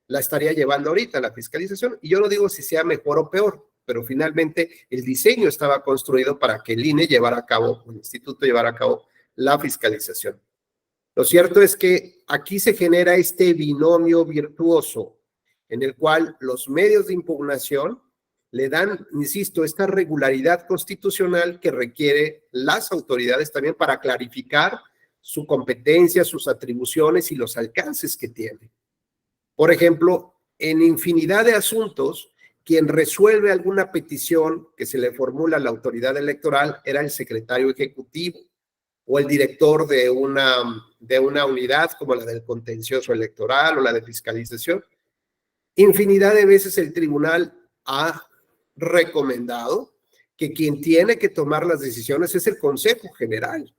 la estaría llevando ahorita, la fiscalización. Y yo no digo si sea mejor o peor, pero finalmente el diseño estaba construido para que el INE llevara a cabo, el instituto llevara a cabo la fiscalización. Lo cierto es que aquí se genera este binomio virtuoso en el cual los medios de impugnación le dan, insisto, esta regularidad constitucional que requiere las autoridades también para clarificar su competencia, sus atribuciones y los alcances que tiene. Por ejemplo, en infinidad de asuntos, quien resuelve alguna petición que se le formula a la autoridad electoral era el secretario ejecutivo o el director de una unidad como la del contencioso electoral o la de fiscalización. Infinidad de veces el tribunal ha recomendado que quien tiene que tomar las decisiones es el Consejo General.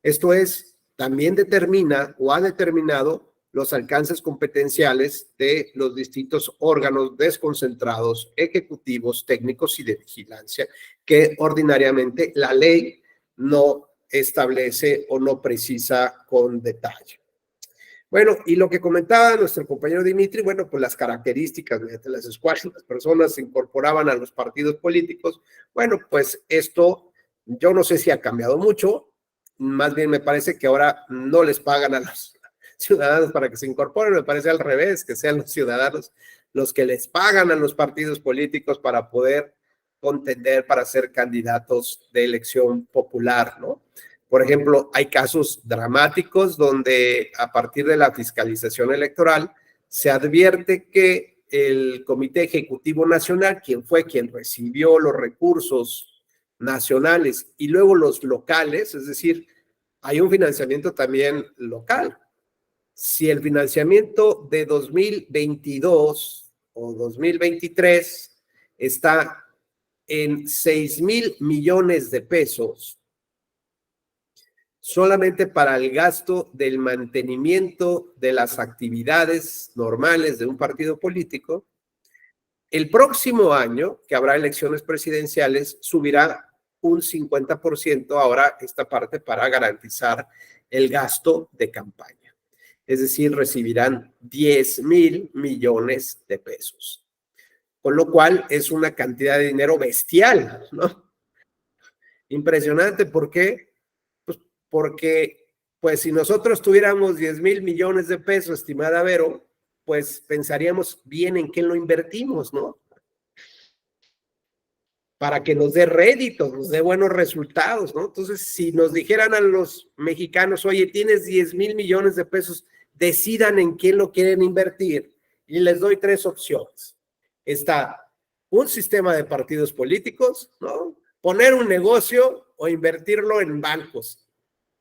Esto es, también determina o ha determinado los alcances competenciales de los distintos órganos desconcentrados, ejecutivos, técnicos y de vigilancia, que ordinariamente la ley no establece o no precisa con detalle. Bueno, y lo que comentaba nuestro compañero Dimitri, bueno, pues las características mediante las cuales las personas se incorporaban a los partidos políticos, bueno, pues esto yo no sé si ha cambiado mucho, más bien me parece que ahora no les pagan a los ciudadanos para que se incorporen, me parece al revés, que sean los ciudadanos los que les pagan a los partidos políticos para poder contender, para ser candidatos de elección popular, ¿no? Por ejemplo, hay casos dramáticos donde a partir de la fiscalización electoral se advierte que el Comité Ejecutivo Nacional, quien recibió los recursos nacionales y luego los locales, es decir, hay un financiamiento también local. Si el financiamiento de 2022 o 2023 está en 6,000 millones de pesos, solamente para el gasto del mantenimiento de las actividades normales de un partido político, el próximo año, que habrá elecciones presidenciales, subirá un 50% ahora esta parte para garantizar el gasto de campaña. Es decir, recibirán 10,000 millones de pesos. Con lo cual es una cantidad de dinero bestial, ¿no? Impresionante, ¿por qué? Porque, pues, si nosotros tuviéramos 10,000 millones de pesos, estimada Vero, pues pensaríamos bien en qué lo invertimos, ¿no? Para que nos dé réditos, nos dé buenos resultados, ¿no? Entonces, si nos dijeran a los mexicanos, oye, tienes 10,000 millones de pesos, decidan en quién lo quieren invertir, y les doy 3 opciones. Está un sistema de partidos políticos, ¿no? Poner un negocio o invertirlo en bancos.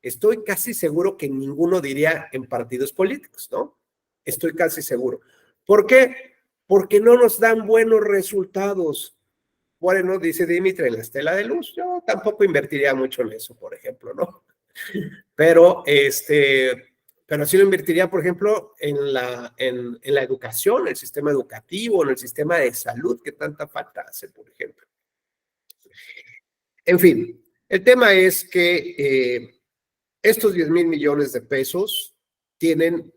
Estoy casi seguro que ninguno diría en partidos políticos, ¿no? Estoy casi seguro. ¿Por qué? Porque no nos dan buenos resultados. Bueno, dice Dimitri, en la estela de luz, yo tampoco invertiría mucho en eso, por ejemplo, ¿no? Pero sí lo invertiría, por ejemplo, en la educación, el sistema educativo, en el sistema de salud, que tanta falta hace, por ejemplo. En fin, el tema es que estos 10,000 millones de pesos tienen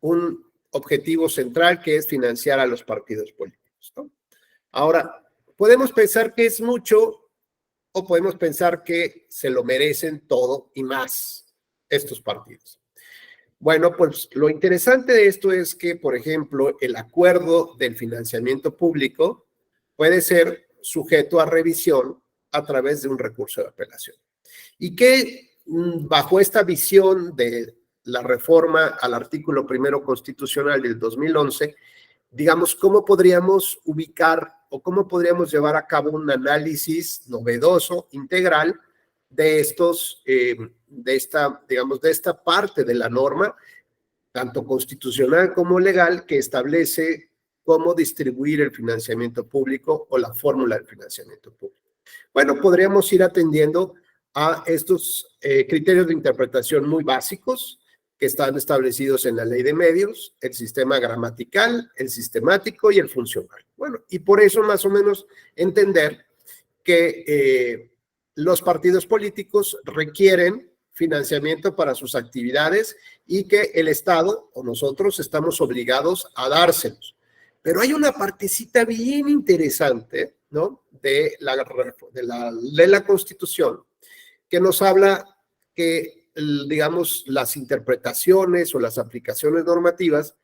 un objetivo central que es financiar a los partidos políticos, ¿no? Ahora, podemos pensar que es mucho o podemos pensar que se lo merecen todo y más estos partidos. Bueno, pues lo interesante de esto es que, por ejemplo, el acuerdo del financiamiento público puede ser sujeto a revisión a través de un recurso de apelación. Y que bajo esta visión de la reforma al artículo 1 constitucional del 2011, digamos, ¿cómo podríamos ubicar o cómo podríamos llevar a cabo un análisis novedoso, integral, de esta parte de la norma, tanto constitucional como legal, que establece cómo distribuir el financiamiento público o la fórmula del financiamiento público? Bueno, podríamos ir atendiendo a estos criterios de interpretación muy básicos que están establecidos en la ley de medios, el sistema gramatical, el sistemático y el funcional. Bueno, y por eso más o menos entender que los partidos políticos requieren financiamiento para sus actividades y que el Estado o nosotros estamos obligados a dárselos. Pero hay una partecita bien interesante, ¿no?, de la Constitución, que nos habla que, digamos, las interpretaciones o las aplicaciones normativas,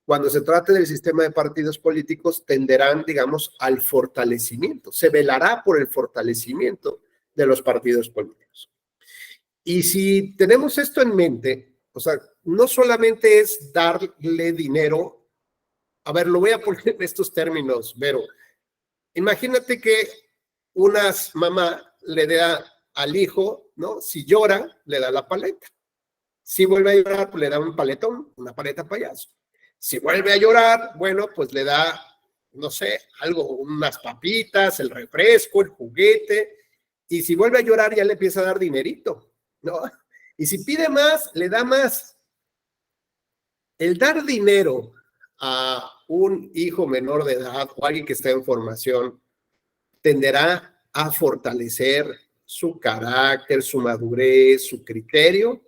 cuando se trate del sistema de partidos políticos, tenderán, digamos, al fortalecimiento. Se velará por el fortalecimiento de los partidos políticos. Y si tenemos esto en mente, o sea, no solamente es darle dinero. A ver, lo voy a poner en estos términos, Vero. Imagínate que una mamá le da al hijo, ¿no? Si llora, le da la paleta. Si vuelve a llorar, pues le da un paletón, una paleta payaso. Si vuelve a llorar, bueno, pues le da, no sé, algo, unas papitas, el refresco, el juguete. Y si vuelve a llorar, ya le empieza a dar dinerito, ¿no? Y si pide más, le da más. El dar dinero a un hijo menor de edad o alguien que está en formación tenderá a fortalecer su carácter, su madurez, su criterio.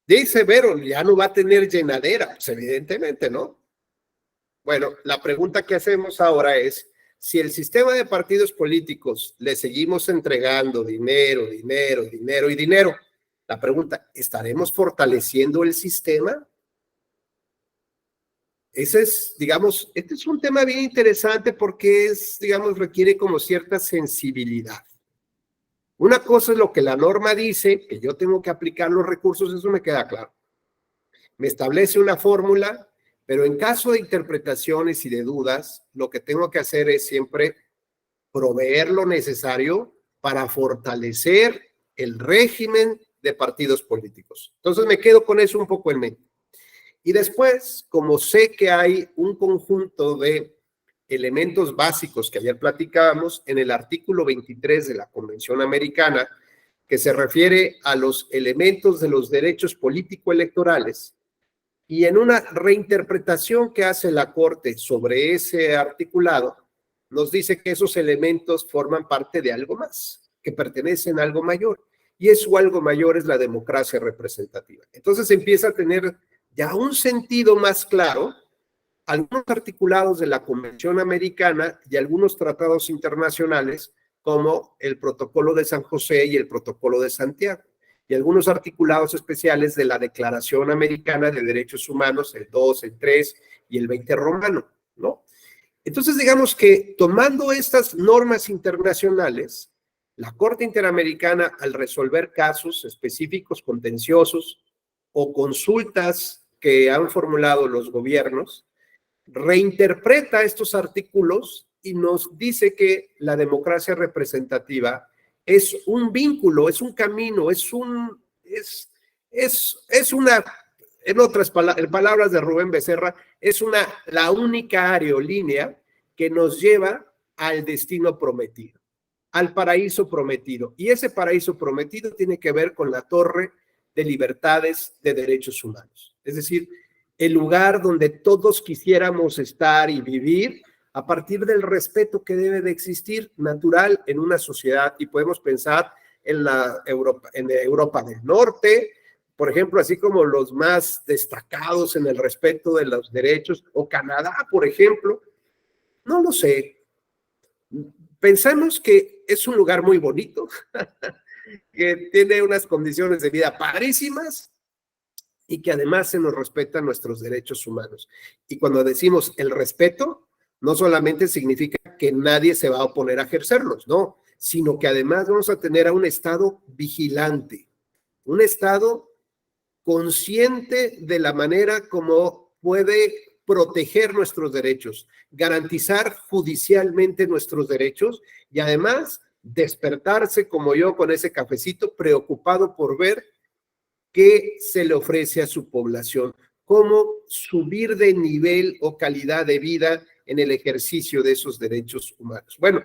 Dice Vero, ya no va a tener llenadera, pues evidentemente, ¿no? Bueno, la pregunta que hacemos ahora es, si el sistema de partidos políticos le seguimos entregando dinero, dinero, dinero y dinero, la pregunta, ¿estaremos fortaleciendo el sistema? Ese es, digamos, este es un tema bien interesante porque es, digamos, requiere como cierta sensibilidad. Una cosa es lo que la norma dice, que yo tengo que aplicar los recursos, eso me queda claro. Me establece una fórmula, pero en caso de interpretaciones y de dudas, lo que tengo que hacer es siempre proveer lo necesario para fortalecer el régimen de partidos políticos. Entonces me quedo con eso un poco en mente. Y después, como sé que hay un conjunto de elementos básicos que ayer platicábamos en el artículo 23 de la Convención Americana, que se refiere a los elementos de los derechos político-electorales, y en una reinterpretación que hace la Corte sobre ese articulado, nos dice que esos elementos forman parte de algo más, que pertenecen a algo mayor, y eso algo mayor es la democracia representativa. Entonces empieza a tener ya un sentido más claro algunos articulados de la Convención Americana y algunos tratados internacionales como el Protocolo de San José y el Protocolo de Santiago, y algunos articulados especiales de la Declaración Americana de Derechos Humanos, el 2, el 3 y el 20 romano, ¿no? Entonces, digamos que tomando estas normas internacionales, la Corte Interamericana, al resolver casos específicos contenciosos o consultas que han formulado los gobiernos, reinterpreta estos artículos y nos dice que la democracia representativa es un vínculo, es un camino, es una, en otras palabras de Rubén Becerra, es la única aerolínea que nos lleva al destino prometido, al paraíso prometido. Y ese paraíso prometido tiene que ver con la torre de libertades de derechos humanos. Es decir, el lugar donde todos quisiéramos estar y vivir a partir del respeto que debe de existir natural en una sociedad. Y podemos pensar en Europa del Norte, por ejemplo, así como los más destacados en el respeto de los derechos, o Canadá, por ejemplo. No lo sé. Pensamos que es un lugar muy bonito, que tiene unas condiciones de vida padrísimas, y que además se nos respetan nuestros derechos humanos. Y cuando decimos el respeto, no solamente significa que nadie se va a oponer a ejercerlos, no, sino que además vamos a tener a un Estado vigilante, un Estado consciente de la manera como puede proteger nuestros derechos, garantizar judicialmente nuestros derechos y además despertarse como yo con ese cafecito preocupado por ver qué se le ofrece a su población, cómo subir de nivel o calidad de vida en el ejercicio de esos derechos humanos. Bueno,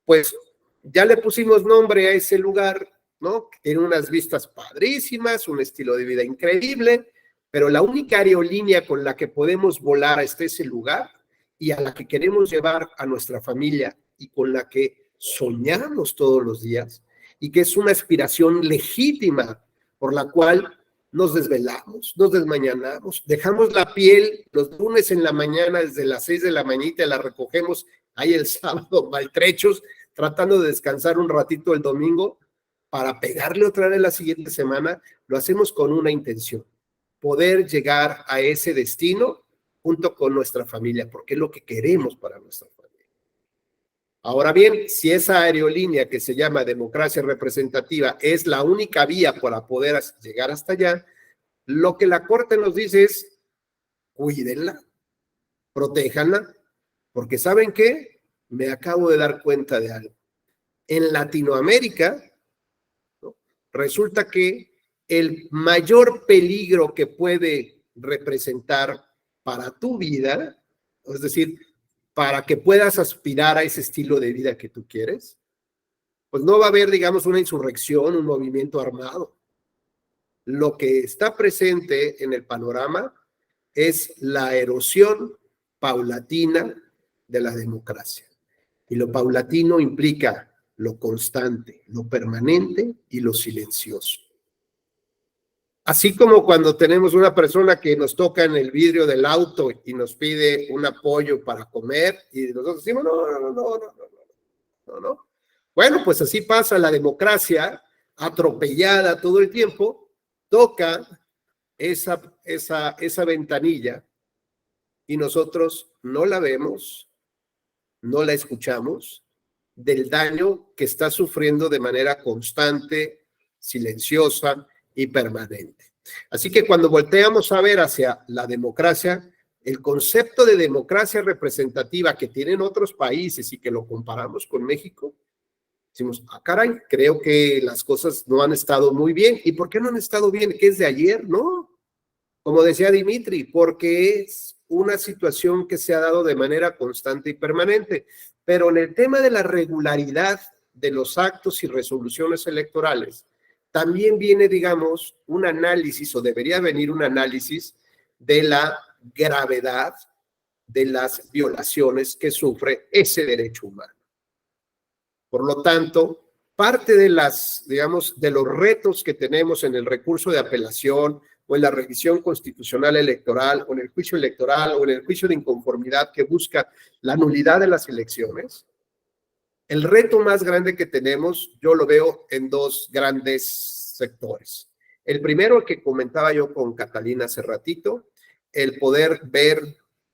pues ya le pusimos nombre a ese lugar, ¿no? Tiene unas vistas padrísimas, un estilo de vida increíble, pero la única aerolínea con la que podemos volar hasta ese lugar y a la que queremos llevar a nuestra familia y con la que soñamos todos los días y que es una aspiración legítima por la cual nos desvelamos, nos desmañanamos, dejamos la piel los lunes en la mañana, desde las 6 de la mañana, la recogemos ahí el sábado maltrechos, tratando de descansar un ratito el domingo para pegarle otra vez la siguiente semana. Lo hacemos con una intención, poder llegar a ese destino junto con nuestra familia, porque es lo que queremos para nuestra familia. Ahora bien, si esa aerolínea que se llama democracia representativa es la única vía para poder llegar hasta allá, lo que la Corte nos dice es, cuídenla, protéjanla, porque ¿saben qué? Me acabo de dar cuenta de algo. En Latinoamérica, ¿no?, resulta que el mayor peligro que puede representar para tu vida, es decir, para que puedas aspirar a ese estilo de vida que tú quieres, pues no va a haber, digamos, una insurrección, un movimiento armado. Lo que está presente en el panorama es la erosión paulatina de la democracia. Y lo paulatino implica lo constante, lo permanente y lo silencioso. Así como cuando tenemos una persona que nos toca en el vidrio del auto y nos pide un apoyo para comer y nosotros decimos, no. Bueno, pues así pasa la democracia, atropellada todo el tiempo, toca esa ventanilla y nosotros no la vemos, no la escuchamos, del daño que está sufriendo de manera constante, silenciosa y permanente. Así que cuando volteamos a ver hacia la democracia, el concepto de democracia representativa que tienen otros países y que lo comparamos con México, decimos, caray, creo que las cosas no han estado muy bien. ¿Y por qué no han estado bien? ¿Qué es de ayer? No. Como decía Dimitri, porque es una situación que se ha dado de manera constante y permanente. Pero en el tema de la regularidad de los actos y resoluciones electorales, también viene, digamos, un análisis, o debería venir un análisis de la gravedad de las violaciones que sufre ese derecho humano. Por lo tanto, parte de digamos, de los retos que tenemos en el recurso de apelación o en la revisión constitucional electoral o en el juicio electoral o en el juicio de inconformidad que busca la nulidad de las elecciones, el reto más grande que tenemos, yo lo veo en dos grandes sectores. El primero, que comentaba yo con Catalina hace ratito, el poder ver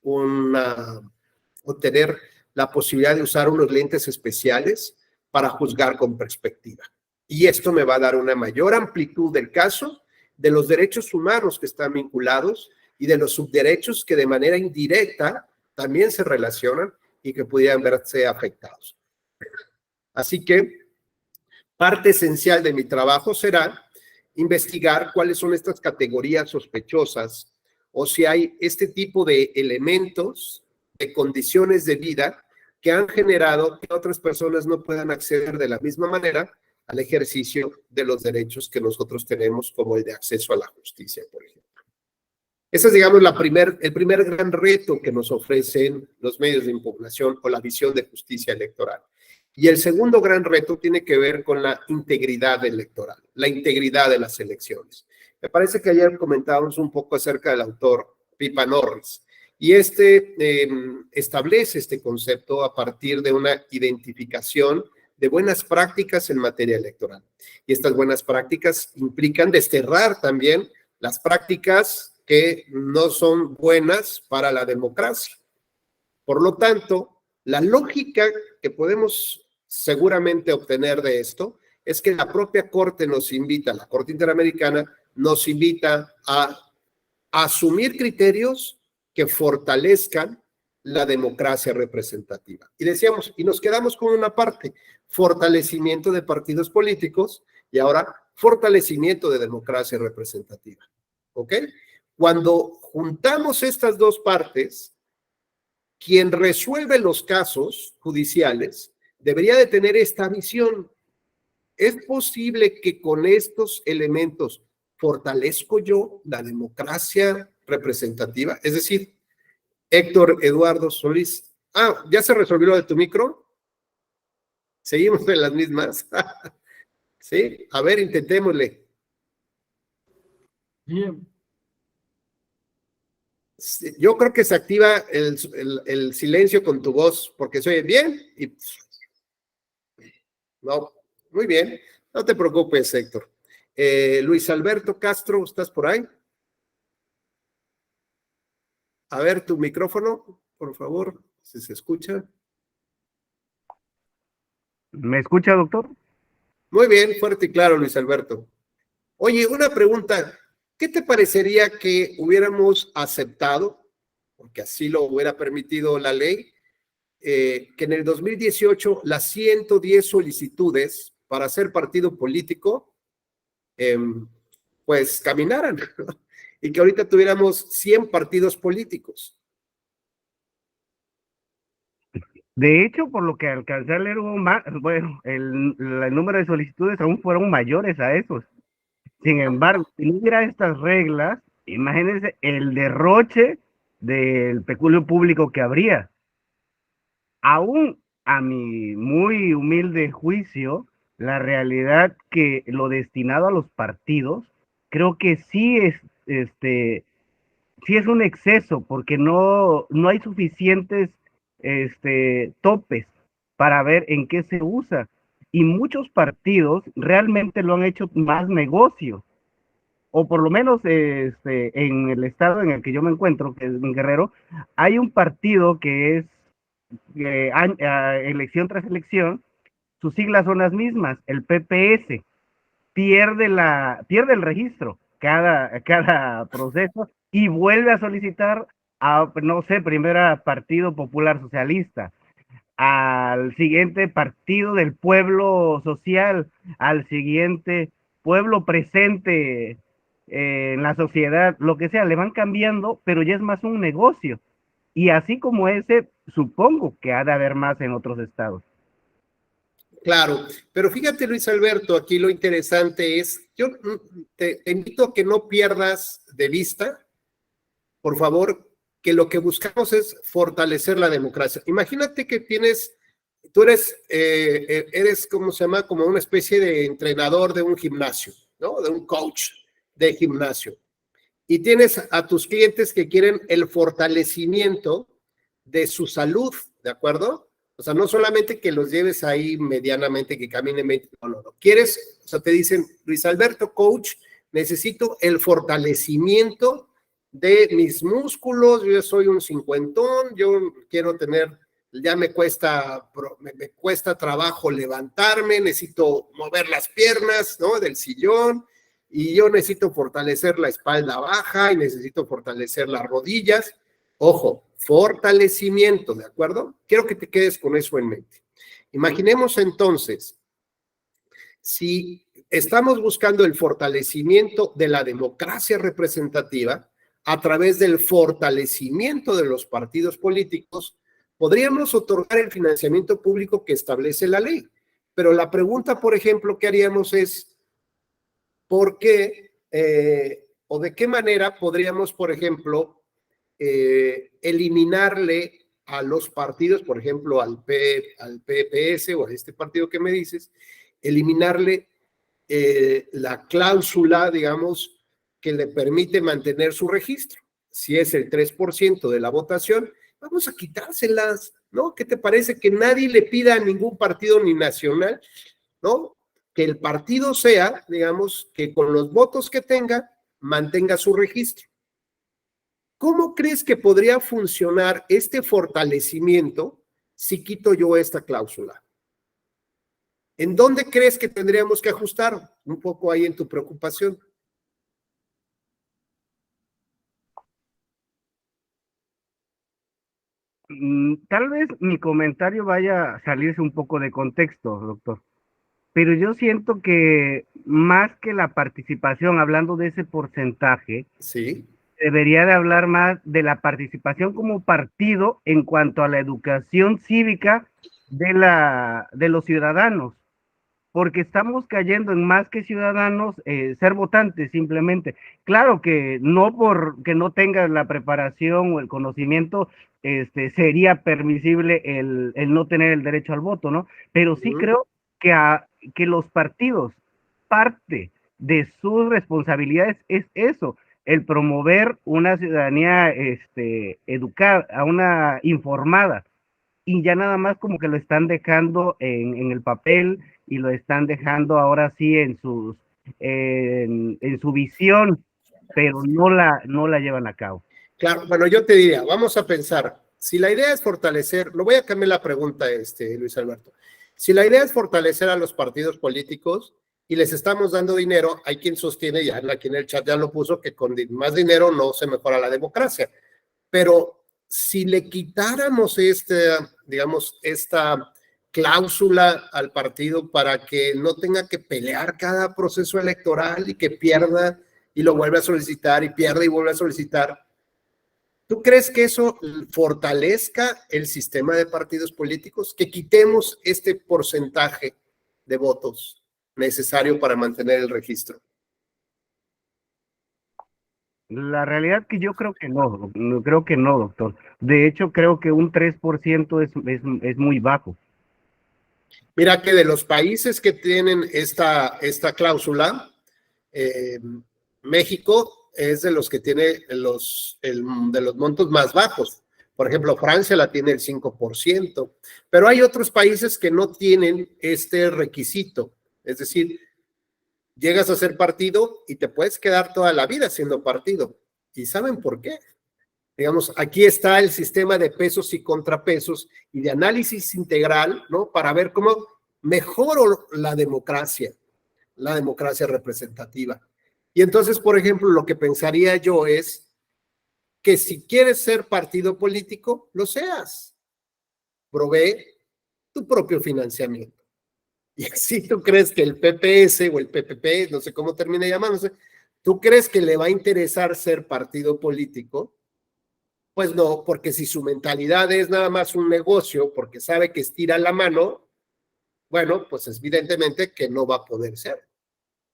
o tener la posibilidad de usar unos lentes especiales para juzgar con perspectiva. Y esto me va a dar una mayor amplitud del caso, de los derechos humanos que están vinculados y de los subderechos que de manera indirecta también se relacionan y que pudieran verse afectados. Así que parte esencial de mi trabajo será investigar cuáles son estas categorías sospechosas o si hay este tipo de elementos, de condiciones de vida que han generado que otras personas no puedan acceder de la misma manera al ejercicio de los derechos que nosotros tenemos, como el de acceso a la justicia, por ejemplo. Ese es, digamos, el primer gran reto que nos ofrecen los medios de impugnación o la visión de justicia electoral. Y el segundo gran reto tiene que ver con la integridad electoral, la integridad de las elecciones. Me parece que ayer comentábamos un poco acerca del autor Pippa Norris, y establece este concepto a partir de una identificación de buenas prácticas en materia electoral. Y estas buenas prácticas implican desterrar también las prácticas que no son buenas para la democracia. Por lo tanto, la lógica que podemos seguramente obtener de esto es que la propia Corte nos invita, la Corte Interamericana nos invita a asumir criterios que fortalezcan la democracia representativa. Y decíamos, y nos quedamos con una parte, fortalecimiento de partidos políticos y ahora fortalecimiento de democracia representativa. ¿Ok? Cuando juntamos estas dos partes, quien resuelve los casos judiciales debería de tener esta visión. ¿Es posible que con estos elementos fortalezco yo la democracia representativa? Es decir, Héctor Eduardo Solís. ¿Ya se resolvió lo de tu micro? Seguimos en las mismas. Sí, a ver, intentémosle. Bien. Yo creo que se activa el silencio con tu voz, porque se oye bien y... No, muy bien. No te preocupes, Héctor. Luis Alberto Castro, ¿estás por ahí? A ver, tu micrófono, por favor, si se escucha. ¿Me escucha, doctor? Muy bien, fuerte y claro, Luis Alberto. Oye, una pregunta. ¿Qué te parecería que hubiéramos aceptado, porque así lo hubiera permitido la ley, que en el 2018 las 110 solicitudes para ser partido político, pues caminaran, y que ahorita tuviéramos 100 partidos políticos? De hecho, por lo que alcancé a leer, bueno, el número de solicitudes aún fueron mayores a esos. Sin embargo, si no hubiera estas reglas, imagínense el derroche del peculio público que habría. Aún a mi muy humilde juicio, la realidad que lo destinado a los partidos, creo que sí es, sí es un exceso, porque no hay suficientes topes para ver en qué se usa. Y muchos partidos realmente lo han hecho más negocio, o por lo menos en el estado en el que yo me encuentro, que es en Guerrero, hay un partido que es elección tras elección, sus siglas son las mismas, el PPS, pierde el registro cada proceso y vuelve a solicitar a, no sé, primero Partido Popular Socialista, al siguiente Partido del Pueblo Social, al siguiente Pueblo Presente en la sociedad, lo que sea, le van cambiando, pero ya es más un negocio. Y así como ese, supongo que ha de haber más en otros estados. Claro, pero fíjate, Luis Alberto, aquí lo interesante es, yo te invito a que no pierdas de vista, por favor, que lo que buscamos es fortalecer la democracia. Imagínate que tú eres, ¿cómo se llama? Como una especie de entrenador de un gimnasio, ¿no? De un coach de gimnasio. Y tienes a tus clientes que quieren el fortalecimiento de su salud, ¿de acuerdo? O sea, no solamente que los lleves ahí medianamente, que caminen, no. Quieres, o sea, te dicen, Luis Alberto, coach, necesito el fortalecimiento de mis músculos, yo soy un cincuentón, yo quiero tener, ya me cuesta trabajo levantarme, necesito mover las piernas, ¿no? Del sillón, y yo necesito fortalecer la espalda baja y necesito fortalecer las rodillas. Ojo, fortalecimiento, ¿de acuerdo? Quiero que te quedes con eso en mente. Imaginemos entonces, si estamos buscando el fortalecimiento de la democracia representativa a través del fortalecimiento de los partidos políticos, podríamos otorgar el financiamiento público que establece la ley. Pero la pregunta, por ejemplo, que haríamos es, ¿por qué o de qué manera podríamos, por ejemplo, eliminarle a los partidos, por ejemplo, al PPS o a este partido que me dices, eliminarle la cláusula, digamos, que le permite mantener su registro? Si es el 3% de la votación, vamos a quitárselas, ¿no? ¿Qué te parece? Que nadie le pida a ningún partido ni nacional, ¿no? Que el partido sea, digamos, que con los votos que tenga, mantenga su registro. ¿Cómo crees que podría funcionar este fortalecimiento si quito yo esta cláusula? ¿En dónde crees que tendríamos que ajustar? Un poco ahí en tu preocupación. Tal vez mi comentario vaya a salirse un poco de contexto, doctor, pero yo siento que más que la participación, hablando de ese porcentaje, Sí. debería de hablar más de la participación como partido en cuanto a la educación cívica de los ciudadanos, porque estamos cayendo en más que ciudadanos, ser votantes simplemente. Claro que no porque no tengas la preparación o el conocimiento, sería permisible el no tener el derecho al voto, ¿no? Pero sí creo que los partidos, parte de sus responsabilidades es eso, el promover una ciudadanía educada, a una informada, y ya nada más como que lo están dejando en el papel y lo están dejando ahora sí en su visión, pero no la llevan a cabo. Claro, bueno, yo te diría, vamos a pensar, si la idea es fortalecer, lo voy a cambiar la pregunta, Luis Alberto. Si la idea es fortalecer a los partidos políticos y les estamos dando dinero, hay quien sostiene, ya aquí en el chat ya lo puso, que con más dinero no se mejora la democracia. Pero si le quitáramos digamos, esta cláusula al partido para que no tenga que pelear cada proceso electoral y que pierda y lo vuelve a solicitar y pierde y vuelve a solicitar, ¿tú crees que eso fortalezca el sistema de partidos políticos? Que quitemos este porcentaje de votos necesario para mantener el registro. La realidad que yo creo que no, doctor. De hecho, creo que un 3% es muy bajo. Mira que de los países que tienen esta cláusula, México es de los que tiene de los montos más bajos. Por ejemplo, Francia la tiene el 5%, pero hay otros países que no tienen este requisito. Es decir, llegas a ser partido y te puedes quedar toda la vida siendo partido. ¿Y saben por qué? Digamos, aquí está el sistema de pesos y contrapesos y de análisis integral, ¿no? Para ver cómo mejoro la democracia representativa. Y entonces, por ejemplo, lo que pensaría yo es que si quieres ser partido político, lo seas. Provee tu propio financiamiento. Y si tú crees que el PPS o el PPP, no sé cómo termina llamándose, ¿tú crees que le va a interesar ser partido político? Pues no, porque si su mentalidad es nada más un negocio, porque sabe que estira la mano, bueno, pues evidentemente que no va a poder ser.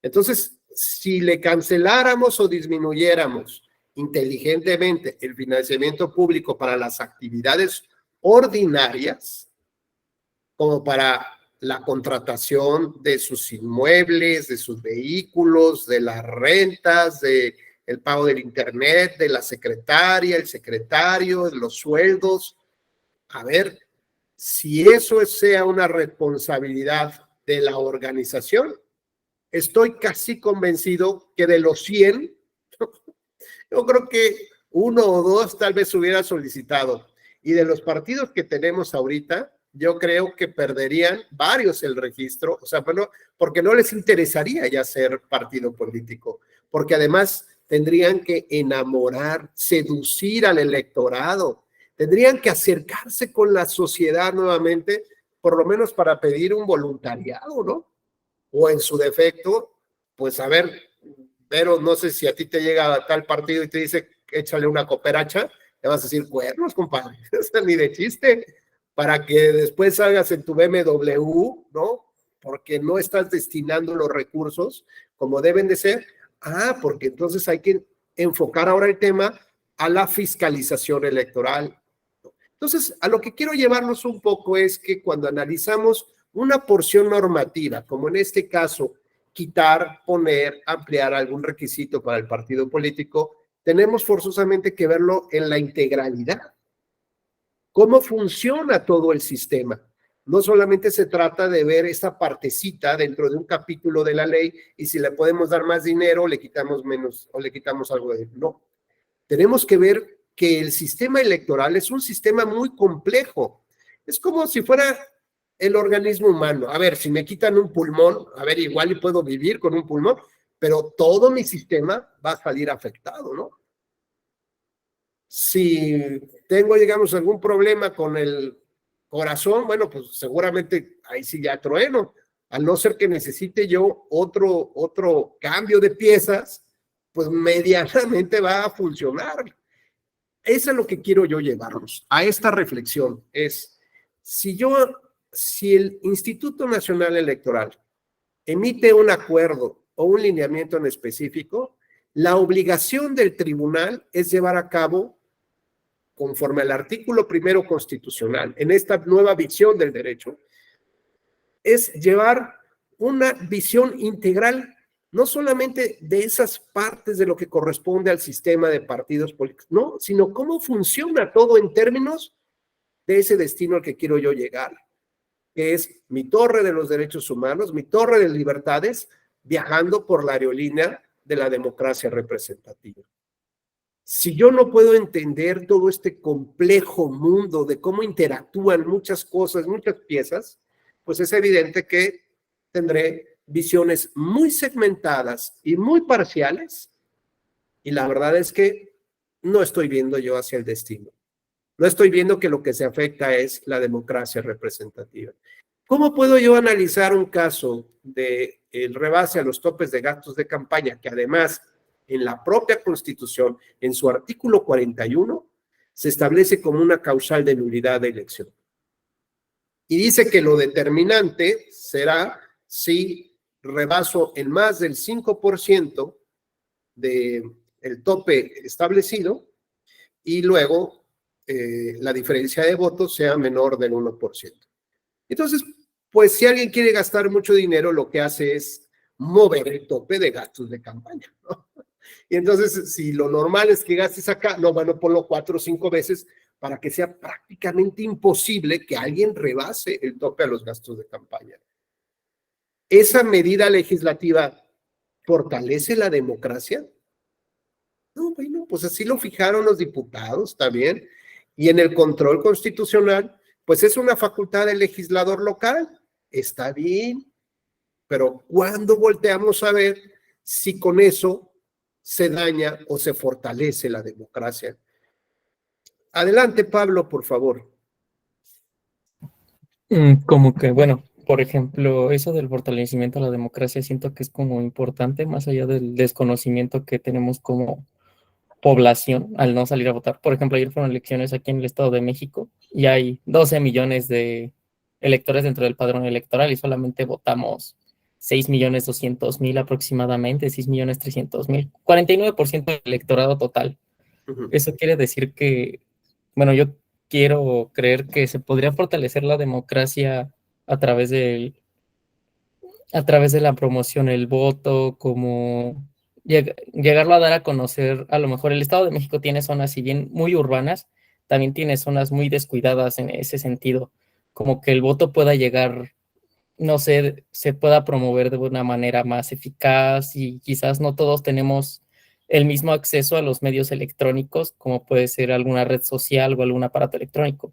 Entonces, si le canceláramos o disminuyéramos inteligentemente el financiamiento público para las actividades ordinarias, como para la contratación de sus inmuebles, de sus vehículos, de las rentas, de el pago del internet, de la secretaria, el secretario, de los sueldos. A ver, si eso sea una responsabilidad de la organización, estoy casi convencido que de los 100, yo creo que 1 o 2 tal vez hubiera solicitado. Y de los partidos que tenemos ahorita, yo creo que perderían varios el registro, o sea, bueno, porque no les interesaría ya ser partido político, porque además tendrían que enamorar, seducir al electorado, tendrían que acercarse con la sociedad nuevamente, por lo menos para pedir un voluntariado, ¿no? O en su defecto, pues a ver, pero no sé si a ti te llega a tal partido y te dice, échale una cooperacha, le vas a decir, cuernos, compadre, ni de chiste, para que después salgas en tu BMW, ¿no? Porque no estás destinando los recursos como deben de ser. Ah, porque entonces hay que enfocar ahora el tema a la fiscalización electoral. Entonces, a lo que quiero llevarnos un poco es que cuando analizamos una porción normativa, como en este caso, quitar, poner, ampliar algún requisito para el partido político, tenemos forzosamente que verlo en la integralidad. ¿Cómo funciona todo el sistema? No solamente se trata de ver esa partecita dentro de un capítulo de la ley y si le podemos dar más dinero, le quitamos menos o le quitamos algo de... No, tenemos que ver que el sistema electoral es un sistema muy complejo. Es como si fuera el organismo humano. A ver, si me quitan un pulmón, a ver, igual y puedo vivir con un pulmón, pero todo mi sistema va a salir afectado, ¿no? Si tengo, digamos, algún problema con el corazón, bueno, pues seguramente ahí sí ya trueno. A no ser que necesite yo otro cambio de piezas, pues medianamente va a funcionar. Eso es lo que quiero yo llevarnos a esta reflexión. Es, si el Instituto Nacional Electoral emite un acuerdo o un lineamiento en específico, la obligación del tribunal es llevar a cabo, conforme al artículo 1 constitucional, en esta nueva visión del derecho, es llevar una visión integral, no solamente de esas partes de lo que corresponde al sistema de partidos políticos, no, sino cómo funciona todo en términos de ese destino al que quiero yo llegar, que es mi torre de los derechos humanos, mi torre de libertades, viajando por la aerolínea de la democracia representativa. Si yo no puedo entender todo este complejo mundo de cómo interactúan muchas cosas, muchas piezas, pues es evidente que tendré visiones muy segmentadas y muy parciales, y la verdad es que no estoy viendo yo hacia el destino. No estoy viendo que lo que se afecta es la democracia representativa. ¿Cómo puedo yo analizar un caso de el rebase a los topes de gastos de campaña, que además en la propia Constitución, en su artículo 41, se establece como una causal de nulidad de elección? Y dice que lo determinante será si rebaso en más del 5% del tope establecido y luego la diferencia de votos sea menor del 1%. Entonces, pues si alguien quiere gastar mucho dinero, lo que hace es mover el tope de gastos de campaña, ¿no? Y entonces, si lo normal es que gastes acá, no, bueno, ponlo 4 o 5 veces para que sea prácticamente imposible que alguien rebase el tope a los gastos de campaña. ¿Esa medida legislativa fortalece la democracia? No, bueno, pues así lo fijaron los diputados también. Y en el control constitucional, pues es una facultad del legislador local. Está bien, pero ¿cuándo volteamos a ver si con eso se daña o se fortalece la democracia? Adelante, Pablo, por favor. Como que, bueno, por ejemplo, eso del fortalecimiento de la democracia siento que es como importante, más allá del desconocimiento que tenemos como población al no salir a votar. Por ejemplo, ayer fueron elecciones aquí en el Estado de México y hay 12 millones de electores dentro del padrón electoral y solamente votamos 6.200.000 aproximadamente, 6.300.000, 49% del electorado total. Eso quiere decir que, bueno, yo quiero creer que se podría fortalecer la democracia a través de la promoción, el voto, como llegarlo a dar a conocer. A lo mejor el Estado de México tiene zonas, si bien muy urbanas, también tiene zonas muy descuidadas en ese sentido, como que el voto pueda llegar, no sé, se pueda promover de una manera más eficaz y quizás no todos tenemos el mismo acceso a los medios electrónicos, como puede ser alguna red social o algún aparato electrónico,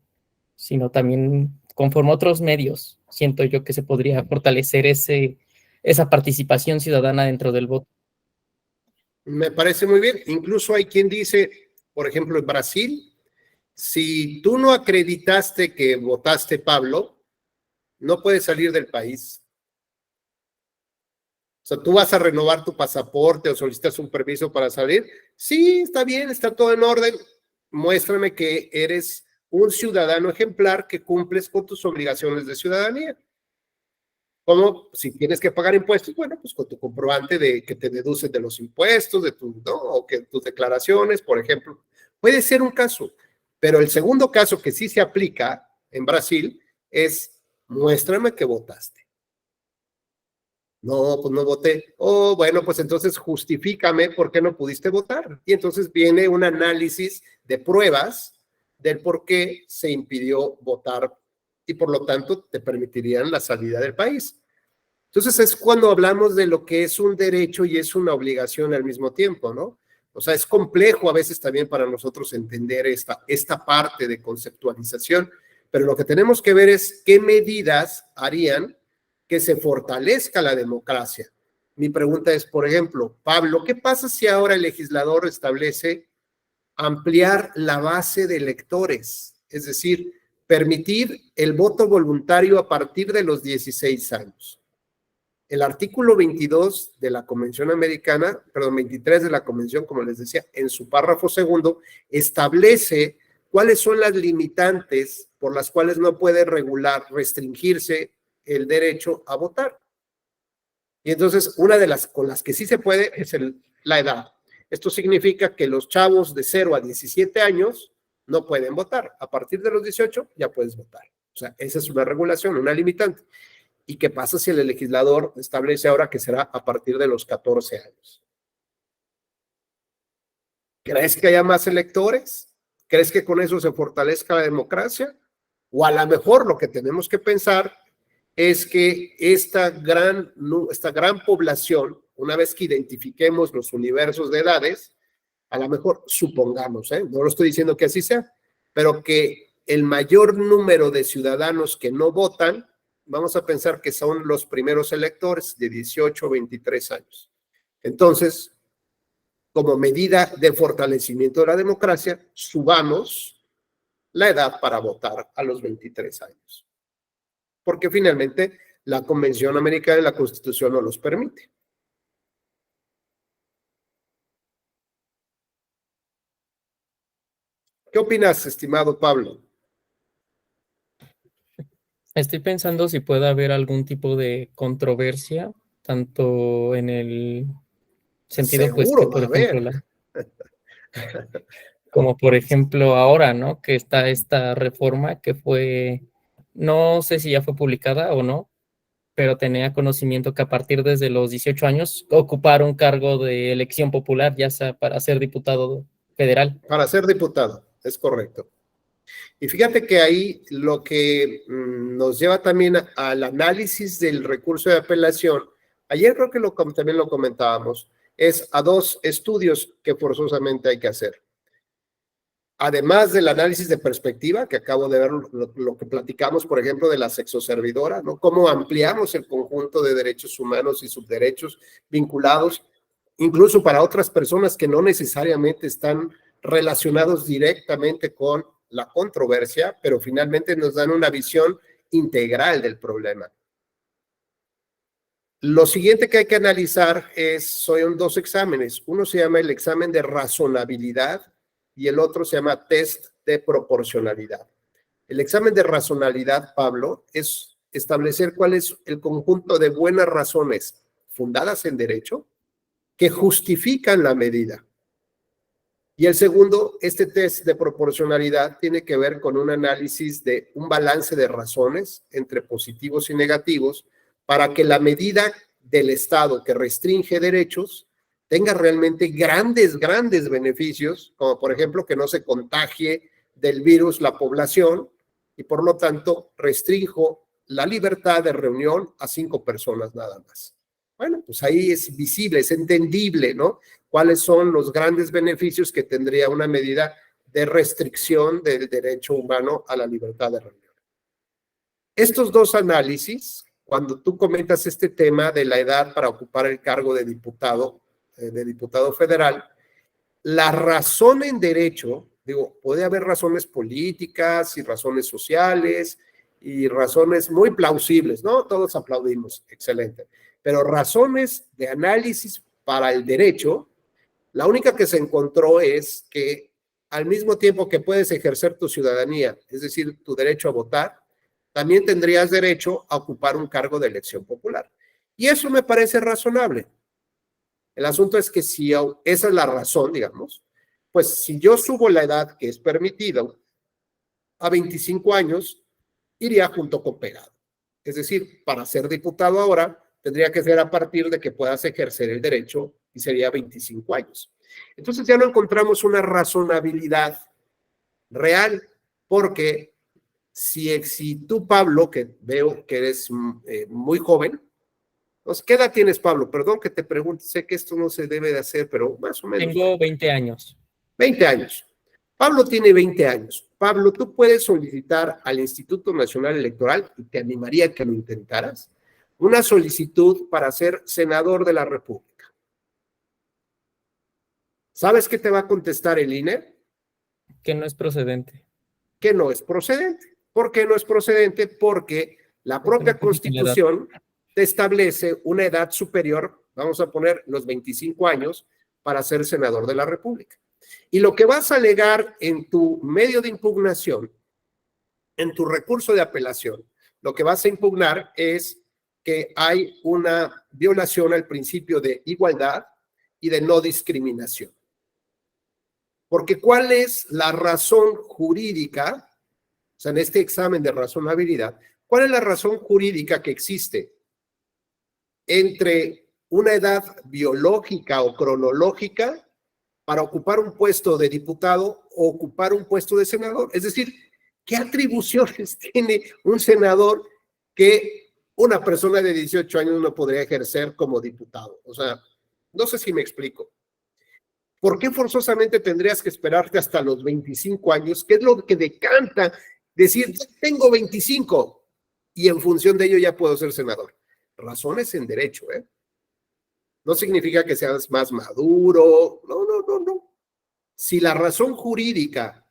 sino también conforme a otros medios. Siento yo que se podría fortalecer esa participación ciudadana dentro del voto. Me parece muy bien. Incluso hay quien dice, por ejemplo, en Brasil, si tú no acreditaste que votaste, Pablo, no puedes salir del país. O sea, tú vas a renovar tu pasaporte o solicitas un permiso para salir. Sí, está bien, está todo en orden. Muéstrame que eres un ciudadano ejemplar que cumples con tus obligaciones de ciudadanía. Como si tienes que pagar impuestos, bueno, pues con tu comprobante de que te deduces de los impuestos, ¿no? O que tus declaraciones, por ejemplo. Puede ser un caso, pero el segundo caso que sí se aplica en Brasil es muéstrame que votaste. No, pues no voté. Oh, bueno, pues entonces justifícame por qué no pudiste votar. Y entonces viene un análisis de pruebas del por qué se impidió votar y por lo tanto te permitirían la salida del país. Entonces es cuando hablamos de lo que es un derecho y es una obligación al mismo tiempo, ¿no? O sea, es complejo a veces también para nosotros entender esta parte de conceptualización, pero lo que tenemos que ver es qué medidas harían que se fortalezca la democracia. Mi pregunta es, por ejemplo, Pablo, ¿qué pasa si ahora el legislador establece ampliar la base de electores? Es decir, permitir el voto voluntario a partir de los 16 años. El artículo 22 de la Convención Americana, perdón, 23 de la Convención, como les decía, en su párrafo segundo, establece cuáles son las limitantes por las cuales no puede restringirse el derecho a votar. Y entonces, una de las con las que sí se puede es la edad. Esto significa que los chavos de 0 a 17 años no pueden votar. A partir de los 18 ya puedes votar. O sea, esa es una regulación, una limitante. ¿Y qué pasa si el legislador establece ahora que será a partir de los 14 años? ¿Crees que haya más electores? ¿Crees que con eso se fortalezca la democracia? O a lo mejor lo que tenemos que pensar es que esta gran población, una vez que identifiquemos los universos de edades, a lo mejor supongamos, no lo estoy diciendo que así sea, pero que el mayor número de ciudadanos que no votan, vamos a pensar que son los primeros electores de 18 o 23 años. Entonces, como medida de fortalecimiento de la democracia, subamos la edad para votar a los 23 años. Porque finalmente la Convención Americana y la Constitución no los permite. ¿Qué opinas, estimado Pablo? Estoy pensando si puede haber algún tipo de controversia, tanto en el sentido, pues, que Seguro va por a haber. ejemplo, como por ejemplo ahora, ¿no? Que está esta reforma que fue no sé si ya fue publicada o no, pero tenía conocimiento que a partir desde los 18 años ocupar un cargo de elección popular, ya sea para ser diputado federal. Para ser diputado, es correcto. Y fíjate que ahí lo que nos lleva también al análisis del recurso de apelación, ayer creo que también lo comentábamos, es a dos estudios que forzosamente hay que hacer. Además del análisis de perspectiva, que acabo de ver lo que platicamos, por ejemplo, de la sexoservidora, ¿no? Cómo ampliamos el conjunto de derechos humanos y subderechos vinculados, incluso para otras personas que no necesariamente están relacionados directamente con la controversia, pero finalmente nos dan una visión integral del problema. Lo siguiente que hay que analizar son dos exámenes. Uno se llama el examen de razonabilidad y el otro se llama test de proporcionalidad. El examen de razonabilidad, Pablo, es establecer cuál es el conjunto de buenas razones fundadas en derecho que justifican la medida. Y el segundo, este test de proporcionalidad tiene que ver con un análisis de un balance de razones entre positivos y negativos para que la medida del Estado que restringe derechos tenga realmente grandes beneficios, como por ejemplo que no se contagie del virus la población y por lo tanto restrinjo la libertad de reunión a 5 personas nada más. Bueno, pues ahí es visible, es entendible, ¿no? Cuáles son los grandes beneficios que tendría una medida de restricción del derecho humano a la libertad de reunión. Estos dos análisis, cuando tú comentas este tema de la edad para ocupar el cargo de diputado federal, la razón en derecho, digo, puede haber razones políticas y razones sociales y razones muy plausibles, ¿no? Todos aplaudimos, excelente. Pero razones de análisis para el derecho, la única que se encontró es que al mismo tiempo que puedes ejercer tu ciudadanía, es decir, tu derecho a votar, también tendrías derecho a ocupar un cargo de elección popular. Y eso me parece razonable. El asunto es que si esa es la razón, digamos, pues si yo subo la edad que es permitido a 25 años, iría junto con pegado. Es decir, para ser diputado ahora, tendría que ser a partir de que puedas ejercer el derecho y sería 25 años. Entonces ya no encontramos una razonabilidad real, porque si tú, Pablo, que veo que eres muy joven, pues, ¿qué edad tienes, Pablo? Perdón que te pregunte, sé que esto no se debe de hacer, pero más o menos. Tengo 20 años. 20 años. Pablo tiene 20 años. Pablo, tú puedes solicitar al Instituto Nacional Electoral, y te animaría a que lo intentaras, una solicitud para ser senador de la República. ¿Sabes qué te va a contestar el INE? Que no es procedente. Que no es procedente. ¿Por qué no es procedente? Porque la propia Constitución te establece una edad superior, vamos a poner los 25 años, para ser senador de la República. Y lo que vas a alegar en tu medio de impugnación, en tu recurso de apelación, lo que vas a impugnar es que hay una violación al principio de igualdad y de no discriminación. Porque ¿cuál es la razón jurídica? O sea, en este examen de razonabilidad, ¿cuál es la razón jurídica que existe entre una edad biológica o cronológica para ocupar un puesto de diputado o ocupar un puesto de senador? Es decir, ¿qué atribuciones tiene un senador que una persona de 18 años no podría ejercer como diputado? O sea, no sé si me explico. ¿Por qué forzosamente tendrías que esperarte hasta los 25 años? ¿Qué es lo que decanta decir, tengo 25 y en función de ello ya puedo ser senador? Razones en derecho, ¿eh? No significa que seas más maduro, no. Si la razón jurídica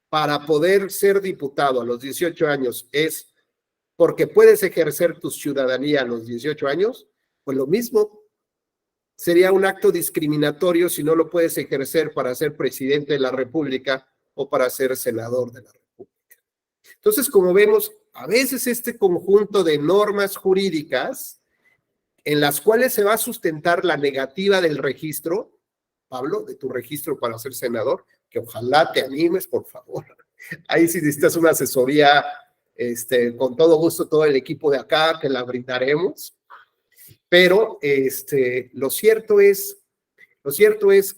para poder ser diputado a los 18 años es porque puedes ejercer tu ciudadanía a los 18 años, pues lo mismo. Sería un acto discriminatorio si no lo puedes ejercer para ser presidente de la República o para ser senador de la República. Entonces, como vemos, a veces este conjunto de normas jurídicas en las cuales se va a sustentar la negativa del registro, Pablo, de tu registro para ser senador, que ojalá te animes, por favor. Ahí sí necesitas una asesoría con todo gusto todo el equipo de acá que la brindaremos, pero lo cierto es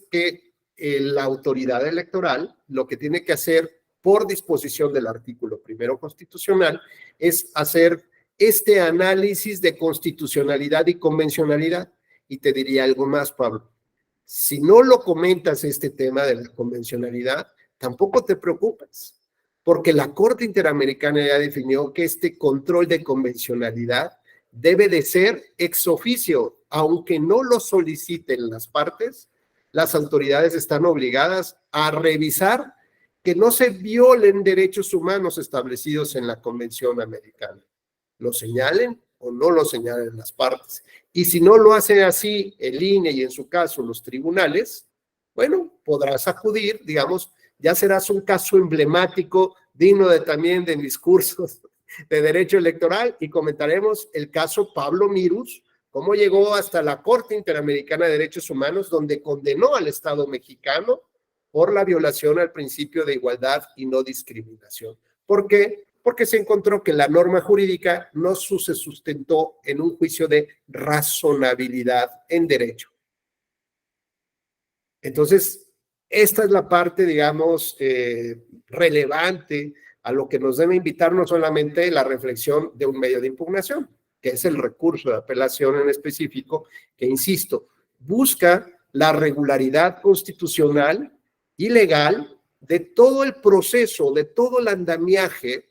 que la autoridad electoral lo que tiene que hacer por disposición del artículo 1 constitucional es hacer este análisis de constitucionalidad y convencionalidad. Y te diría algo más, Pablo. Si no lo comentas este tema de la convencionalidad, tampoco te preocupes, porque la Corte Interamericana ya definió que este control de convencionalidad debe de ser ex oficio, aunque no lo soliciten las partes, las autoridades están obligadas a revisar que no se violen derechos humanos establecidos en la Convención Americana. Lo señalen o no lo señalen las partes. Y si no lo hacen así el INE y en su caso los tribunales, bueno, podrás acudir, digamos, ya serás un caso emblemático, digno también de discursos de derecho electoral, y comentaremos el caso Pablo Mirus, cómo llegó hasta la Corte Interamericana de Derechos Humanos, donde condenó al Estado mexicano por la violación al principio de igualdad y no discriminación. ¿Por qué? Porque se encontró que la norma jurídica no se sustentó en un juicio de razonabilidad en derecho. Entonces, esta es la parte, digamos, relevante a lo que nos debe invitar no solamente la reflexión de un medio de impugnación, que es el recurso de apelación en específico, que, insisto, busca la regularidad constitucional y legal de todo el proceso, de todo el andamiaje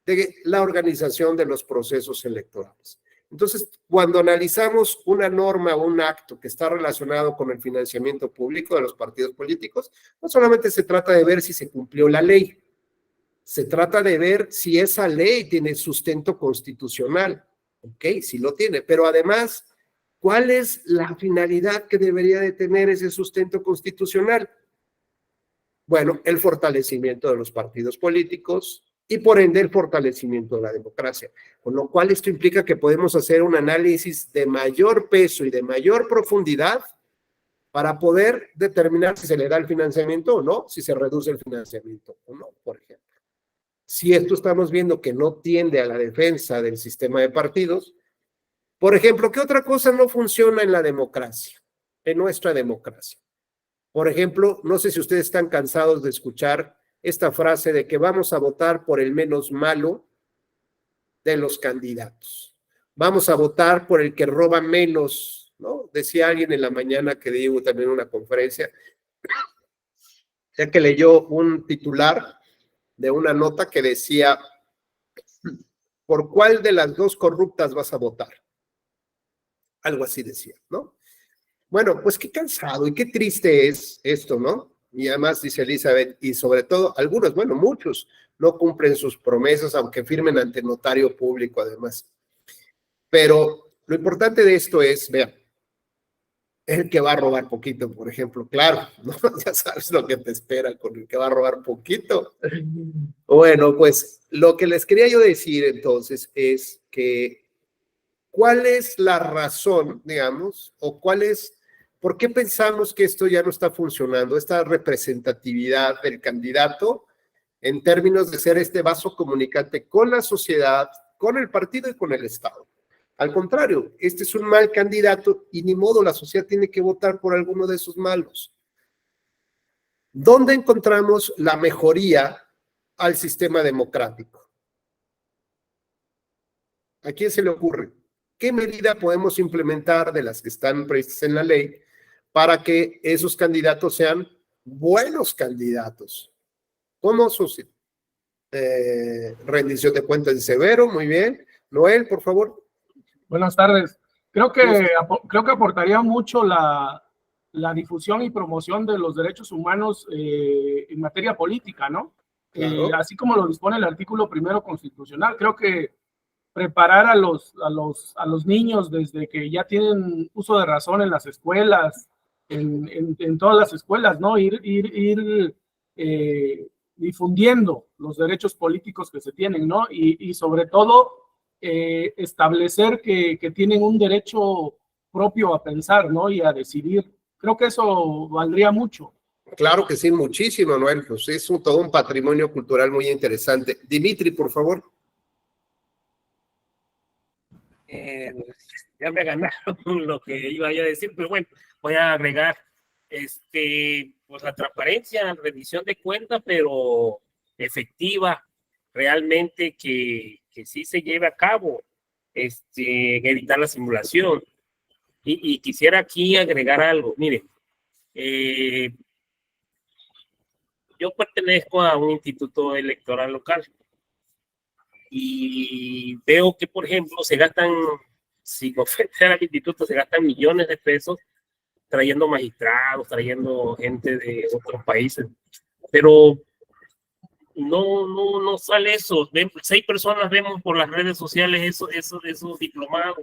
de la organización de los procesos electorales. Entonces, cuando analizamos una norma o un acto que está relacionado con el financiamiento público de los partidos políticos, no solamente se trata de ver si se cumplió la ley, se trata de ver si esa ley tiene sustento constitucional. Ok, sí lo tiene, pero además, ¿cuál es la finalidad que debería de tener ese sustento constitucional? Bueno, el fortalecimiento de los partidos políticos y por ende el fortalecimiento de la democracia. Con lo cual esto implica que podemos hacer un análisis de mayor peso y de mayor profundidad para poder determinar si se le da el financiamiento o no, si se reduce el financiamiento o no, por ejemplo. Si esto estamos viendo que no tiende a la defensa del sistema de partidos, por ejemplo, ¿qué otra cosa no funciona en la democracia, en nuestra democracia? Por ejemplo, no sé si ustedes están cansados de escuchar esta frase de que vamos a votar por el menos malo de los candidatos. Vamos a votar por el que roba menos, ¿no? Decía alguien en la mañana que digo también en una conferencia, ya que leyó un titular de una nota que decía, ¿por cuál de las dos corruptas vas a votar? Algo así decía, ¿no? Bueno, pues qué cansado y qué triste es esto, ¿no? Y además, dice Elizabeth, y sobre todo, algunos, bueno, muchos, no cumplen sus promesas, aunque firmen ante notario público, además. Pero lo importante de esto es, vean, el que va a robar poquito, por ejemplo, claro, ¿no? Ya sabes lo que te espera con el que va a robar poquito. Bueno, pues lo que les quería yo decir entonces es que, ¿cuál es la razón, digamos, o cuál es, por qué pensamos que esto ya no está funcionando, esta representatividad del candidato en términos de ser este vaso comunicante con la sociedad, con el partido y con el Estado? Al contrario, este es un mal candidato y ni modo, la sociedad tiene que votar por alguno de esos malos. ¿Dónde encontramos la mejoría al sistema democrático? ¿A quién se le ocurre? ¿Qué medida podemos implementar de las que están previstas en la ley para que esos candidatos sean buenos candidatos? ¿Cómo su rendición de cuentas en severo? Muy bien. Noel, por favor. Buenas tardes. Creo que aportaría mucho la difusión y promoción de los derechos humanos en materia política, ¿no? Claro. Así como lo dispone el artículo 1 constitucional. Creo que preparar a los niños desde que ya tienen uso de razón en las escuelas, en todas las escuelas, ¿no? Ir difundiendo los derechos políticos que se tienen, ¿no? Y sobre todo establecer que tienen un derecho propio a pensar, ¿no? Y a decidir. Creo que eso valdría mucho. Claro que sí, muchísimo, Noel. Pues es todo un patrimonio cultural muy interesante. Dimitri, por favor. Ya me ganaron lo que iba a decir, pero bueno, voy a agregar pues la transparencia, rendición de cuentas, pero efectiva, realmente que sí se lleve a cabo, evitar la simulación. Y quisiera aquí agregar algo. Mire, yo pertenezco a un instituto electoral local y veo que, por ejemplo, se gastan, sin ofender al instituto, se gastan millones de pesos trayendo magistrados, trayendo gente de otros países, pero no sale eso. 6 personas vemos por las redes sociales esos diplomados,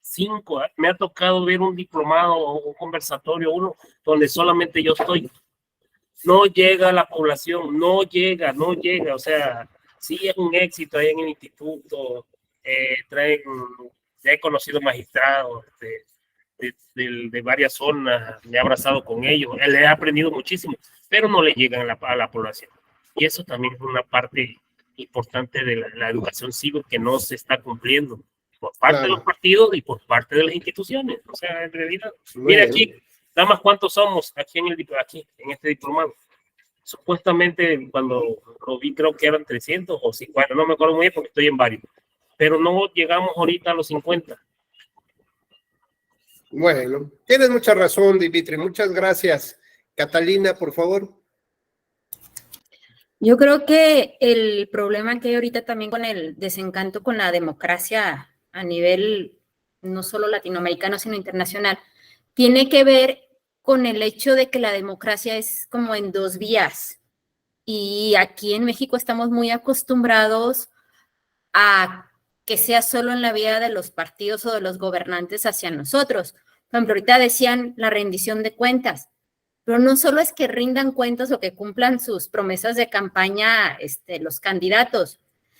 5. Me ha tocado ver un diplomado o un conversatorio, uno donde solamente yo estoy. No llega a la población, no llega, o sea, sí es un éxito ahí en el instituto, ya he conocido magistrados de varias zonas, me he abrazado con ellos, le he aprendido muchísimo, pero no le llegan a la población. Y eso también es una parte importante de la educación cívica que no se está cumpliendo por parte de los partidos y por parte de las instituciones. O sea, en realidad, mira aquí, nada más cuántos somos aquí en este diplomado. Supuestamente cuando lo vi creo que eran 300 o 50, no me acuerdo muy bien porque estoy en varios, pero no llegamos ahorita a los 50. Bueno, tienes mucha razón, Dimitri, muchas gracias. Catalina, por favor. Yo creo que el problema que hay ahorita también con el desencanto con la democracia a nivel no solo latinoamericano, sino internacional, tiene que ver con el hecho de que la democracia es como en 2 vías. Y aquí en México estamos muy acostumbrados a que sea solo en la vía de los partidos o de los gobernantes hacia nosotros. Por ejemplo, ahorita decían la rendición de cuentas, pero no solo es que rindan cuentas o que cumplan sus promesas de campaña los candidatos,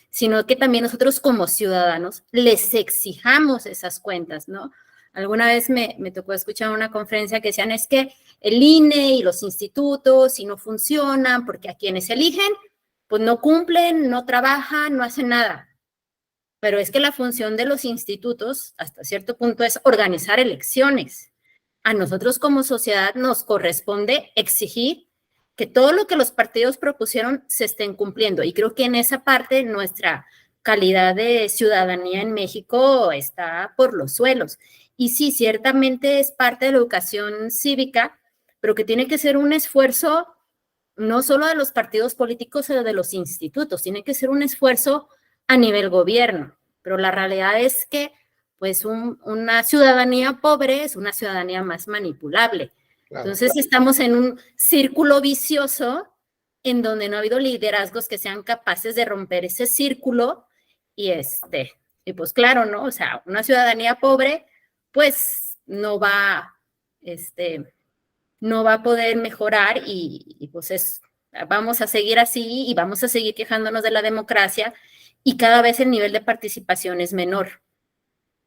sino que también nosotros como ciudadanos les exijamos esas cuentas, ¿no? Alguna vez me tocó escuchar una conferencia que decían es que el INE y los institutos si no funcionan porque a quienes eligen pues no cumplen, no trabajan, no hacen nada. Pero es que la función de los institutos hasta cierto punto es organizar elecciones. A nosotros como sociedad nos corresponde exigir que todo lo que los partidos propusieron se estén cumpliendo. Y creo que en esa parte nuestra calidad de ciudadanía en México está por los suelos. Y sí, ciertamente es parte de la educación cívica, pero que tiene que ser un esfuerzo no solo de los partidos políticos, sino de los institutos. Tiene que ser un esfuerzo a nivel gobierno. Pero la realidad es que pues una ciudadanía pobre es una ciudadanía más manipulable. Claro, entonces estamos en un círculo vicioso en donde no ha habido liderazgos que sean capaces de romper ese círculo y pues claro, ¿no? O sea, una ciudadanía pobre pues no va a poder mejorar y pues vamos a seguir así y vamos a seguir quejándonos de la democracia y cada vez el nivel de participación es menor.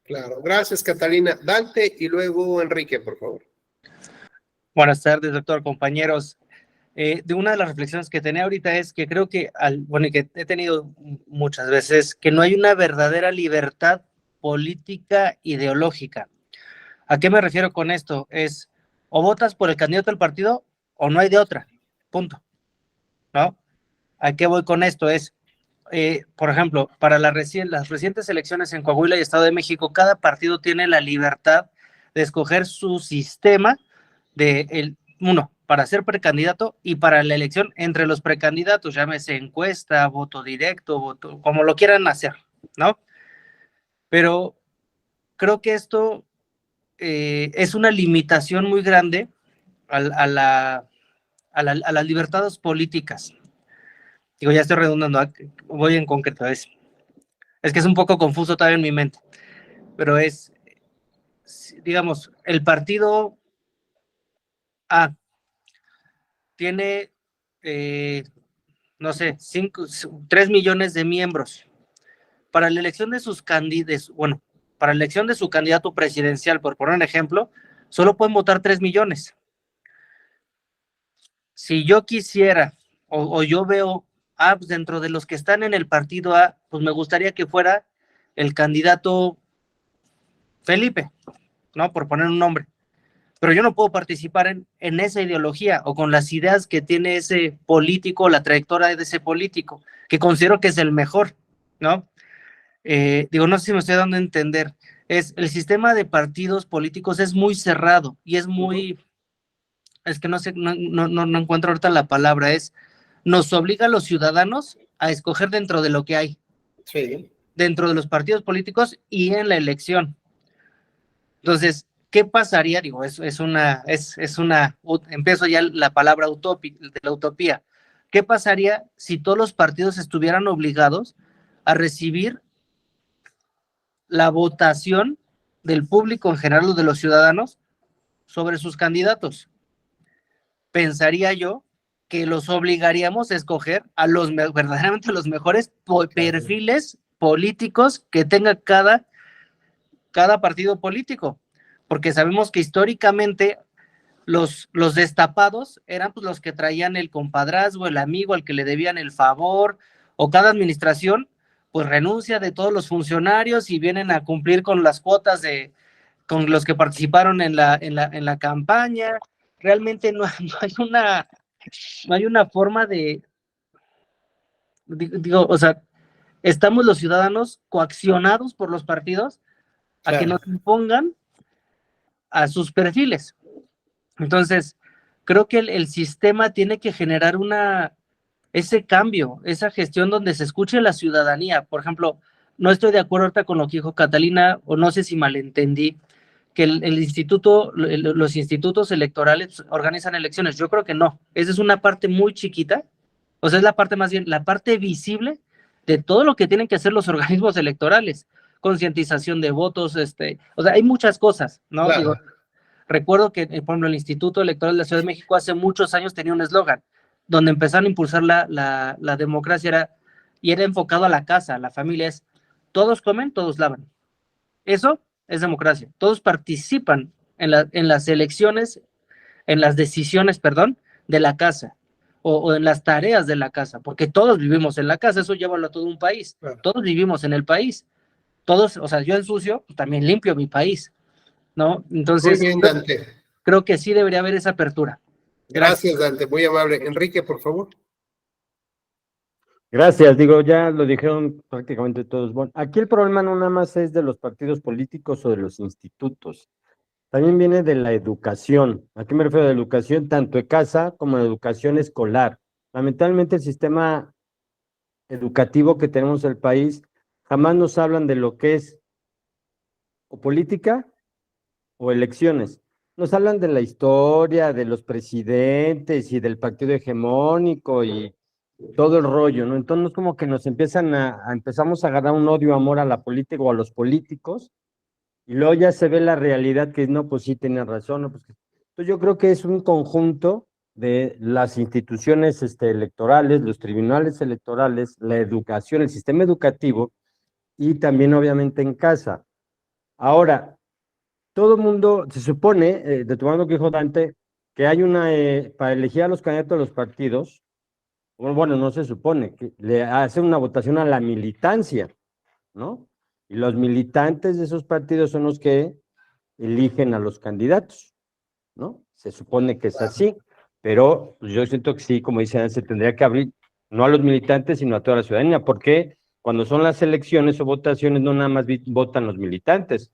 Claro, gracias Catalina. Dante y luego Enrique, por favor. Buenas tardes, doctor, compañeros. De una de las reflexiones que tenía ahorita es que creo que, y que he tenido muchas veces, que no hay una verdadera libertad política ideológica. ¿A qué me refiero con esto? Es o votas por el candidato del partido o no hay de otra, punto, ¿no? ¿A qué voy con esto? Es, por ejemplo, para las recientes elecciones en Coahuila y Estado de México, cada partido tiene la libertad de escoger su sistema para ser precandidato y para la elección entre los precandidatos, llámese encuesta, voto directo, como lo quieran hacer, ¿no? Pero creo que esto es una limitación muy grande a las libertades políticas. Digo, ya estoy redundando, voy en concreto, es que es un poco confuso todavía en mi mente, pero es, digamos, el partido A tiene, no sé, 3 millones de miembros. Para la elección de sus candidatos, para la elección de su candidato presidencial, por poner un ejemplo, solo pueden votar 3 millones. Si yo quisiera, o yo veo pues dentro de los que están en el partido A, pues me gustaría que fuera el candidato Felipe, ¿no? Por poner un nombre. Pero yo no puedo participar en esa ideología o con las ideas que tiene ese político, la trayectoria de ese político, que considero que es el mejor, ¿no? Digo, no sé si me estoy dando a entender. El sistema de partidos políticos es muy cerrado y es muy, es que no sé, no encuentro ahorita la palabra, nos obliga a los ciudadanos a escoger dentro de lo que hay, Sí. dentro de los partidos políticos y en la elección. Entonces, ¿qué pasaría? Digo, empiezo ya la palabra de la utopía. ¿Qué pasaría si todos los partidos estuvieran obligados a recibir la votación del público en general, de los ciudadanos, sobre sus candidatos? Pensaría yo que los obligaríamos a escoger a verdaderamente los mejores perfiles políticos que tenga cada partido político, porque sabemos que históricamente los destapados eran pues, los que traían el compadrazgo, el amigo al que le debían el favor, o cada administración pues renuncia de todos los funcionarios y vienen a cumplir con las cuotas con los que participaron en la campaña. Realmente no hay una forma digo, o sea, estamos los ciudadanos coaccionados por los partidos a que nos impongan a sus perfiles. Entonces, creo que el sistema tiene que generar ese cambio, esa gestión donde se escuche la ciudadanía. Por ejemplo, no estoy de acuerdo ahorita con lo que dijo Catalina, o no sé si malentendí, que los institutos electorales organizan elecciones. Yo creo que no. Esa es una parte muy chiquita, o sea, es la parte más bien, la parte visible de todo lo que tienen que hacer los organismos electorales. Concientización de votos, o sea, hay muchas cosas, ¿no? Claro. Digo, recuerdo que, por ejemplo, el Instituto Electoral de la Ciudad de México hace muchos años tenía un eslogan, donde empezaron a impulsar la democracia, y era enfocado a la casa, a la familia, es todos comen, todos lavan. Eso es democracia. Todos participan en las elecciones, en las decisiones, perdón, de la casa, o en las tareas de la casa, porque todos vivimos en la casa, eso llévalo a todo un país. Claro. Todos vivimos en el país. Todos, o sea, yo ensucio, pues también limpio mi país, ¿no? Entonces, Muy bien, Dante. creo que sí debería haber esa apertura. Gracias, Dante. Muy amable. Enrique, por favor. Gracias, digo, ya lo dijeron prácticamente todos. Bueno, aquí el problema no nada más es de los partidos políticos o de los institutos, también viene de la educación. ¿A qué me refiero de educación? Tanto de casa como de educación escolar. Lamentablemente el sistema educativo que tenemos en el país jamás nos hablan de lo que es o política o elecciones. Nos hablan de la historia, de los presidentes y del partido hegemónico y todo el rollo, ¿no? Entonces como que nos empezamos a agarrar un odio, amor a la política o a los políticos, y luego ya se ve la realidad que no, pues sí tienen razón, ¿no? Pues, entonces yo creo que es un conjunto de las instituciones electorales, los tribunales electorales, la educación, el sistema educativo, y también obviamente en casa. Ahora, todo el mundo, se supone, retomando lo que dijo Dante, que hay para elegir a los candidatos de los partidos, bueno, no se supone, que le hacen una votación a la militancia, ¿no? Y los militantes de esos partidos son los que eligen a los candidatos, ¿no? Se supone que es así, pero pues, yo siento que sí, como dicen, se tendría que abrir no a los militantes, sino a toda la ciudadanía, porque cuando son las elecciones o votaciones, no nada más votan los militantes,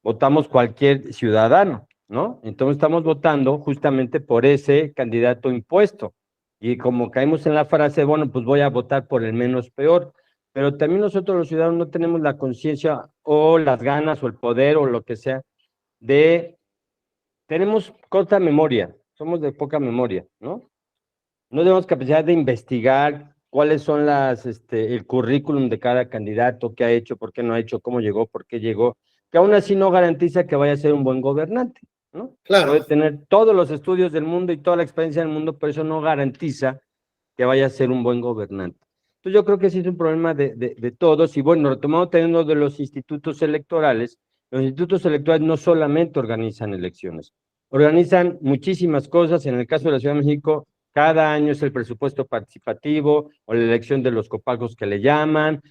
votamos cualquier ciudadano, ¿no? Entonces estamos votando justamente por ese candidato impuesto. Y como caímos en la frase, bueno, pues voy a votar por el menos peor, pero también nosotros los ciudadanos no tenemos la conciencia o las ganas o el poder o lo que sea tenemos corta memoria, somos de poca memoria, ¿no? No tenemos capacidad de investigar cuáles son el currículum de cada candidato, qué ha hecho, por qué no ha hecho, cómo llegó, por qué llegó, que aún así no garantiza que vaya a ser un buen gobernante, ¿no? Claro. Puede tener todos los estudios del mundo y toda la experiencia del mundo, pero eso no garantiza que vaya a ser un buen gobernante. Entonces yo creo que sí es un problema de todos, y bueno, retomando teniendo de los institutos electorales no solamente organizan elecciones, organizan muchísimas cosas. En el caso de la Ciudad de México, cada año es el presupuesto participativo o la elección de los copagos que le llaman,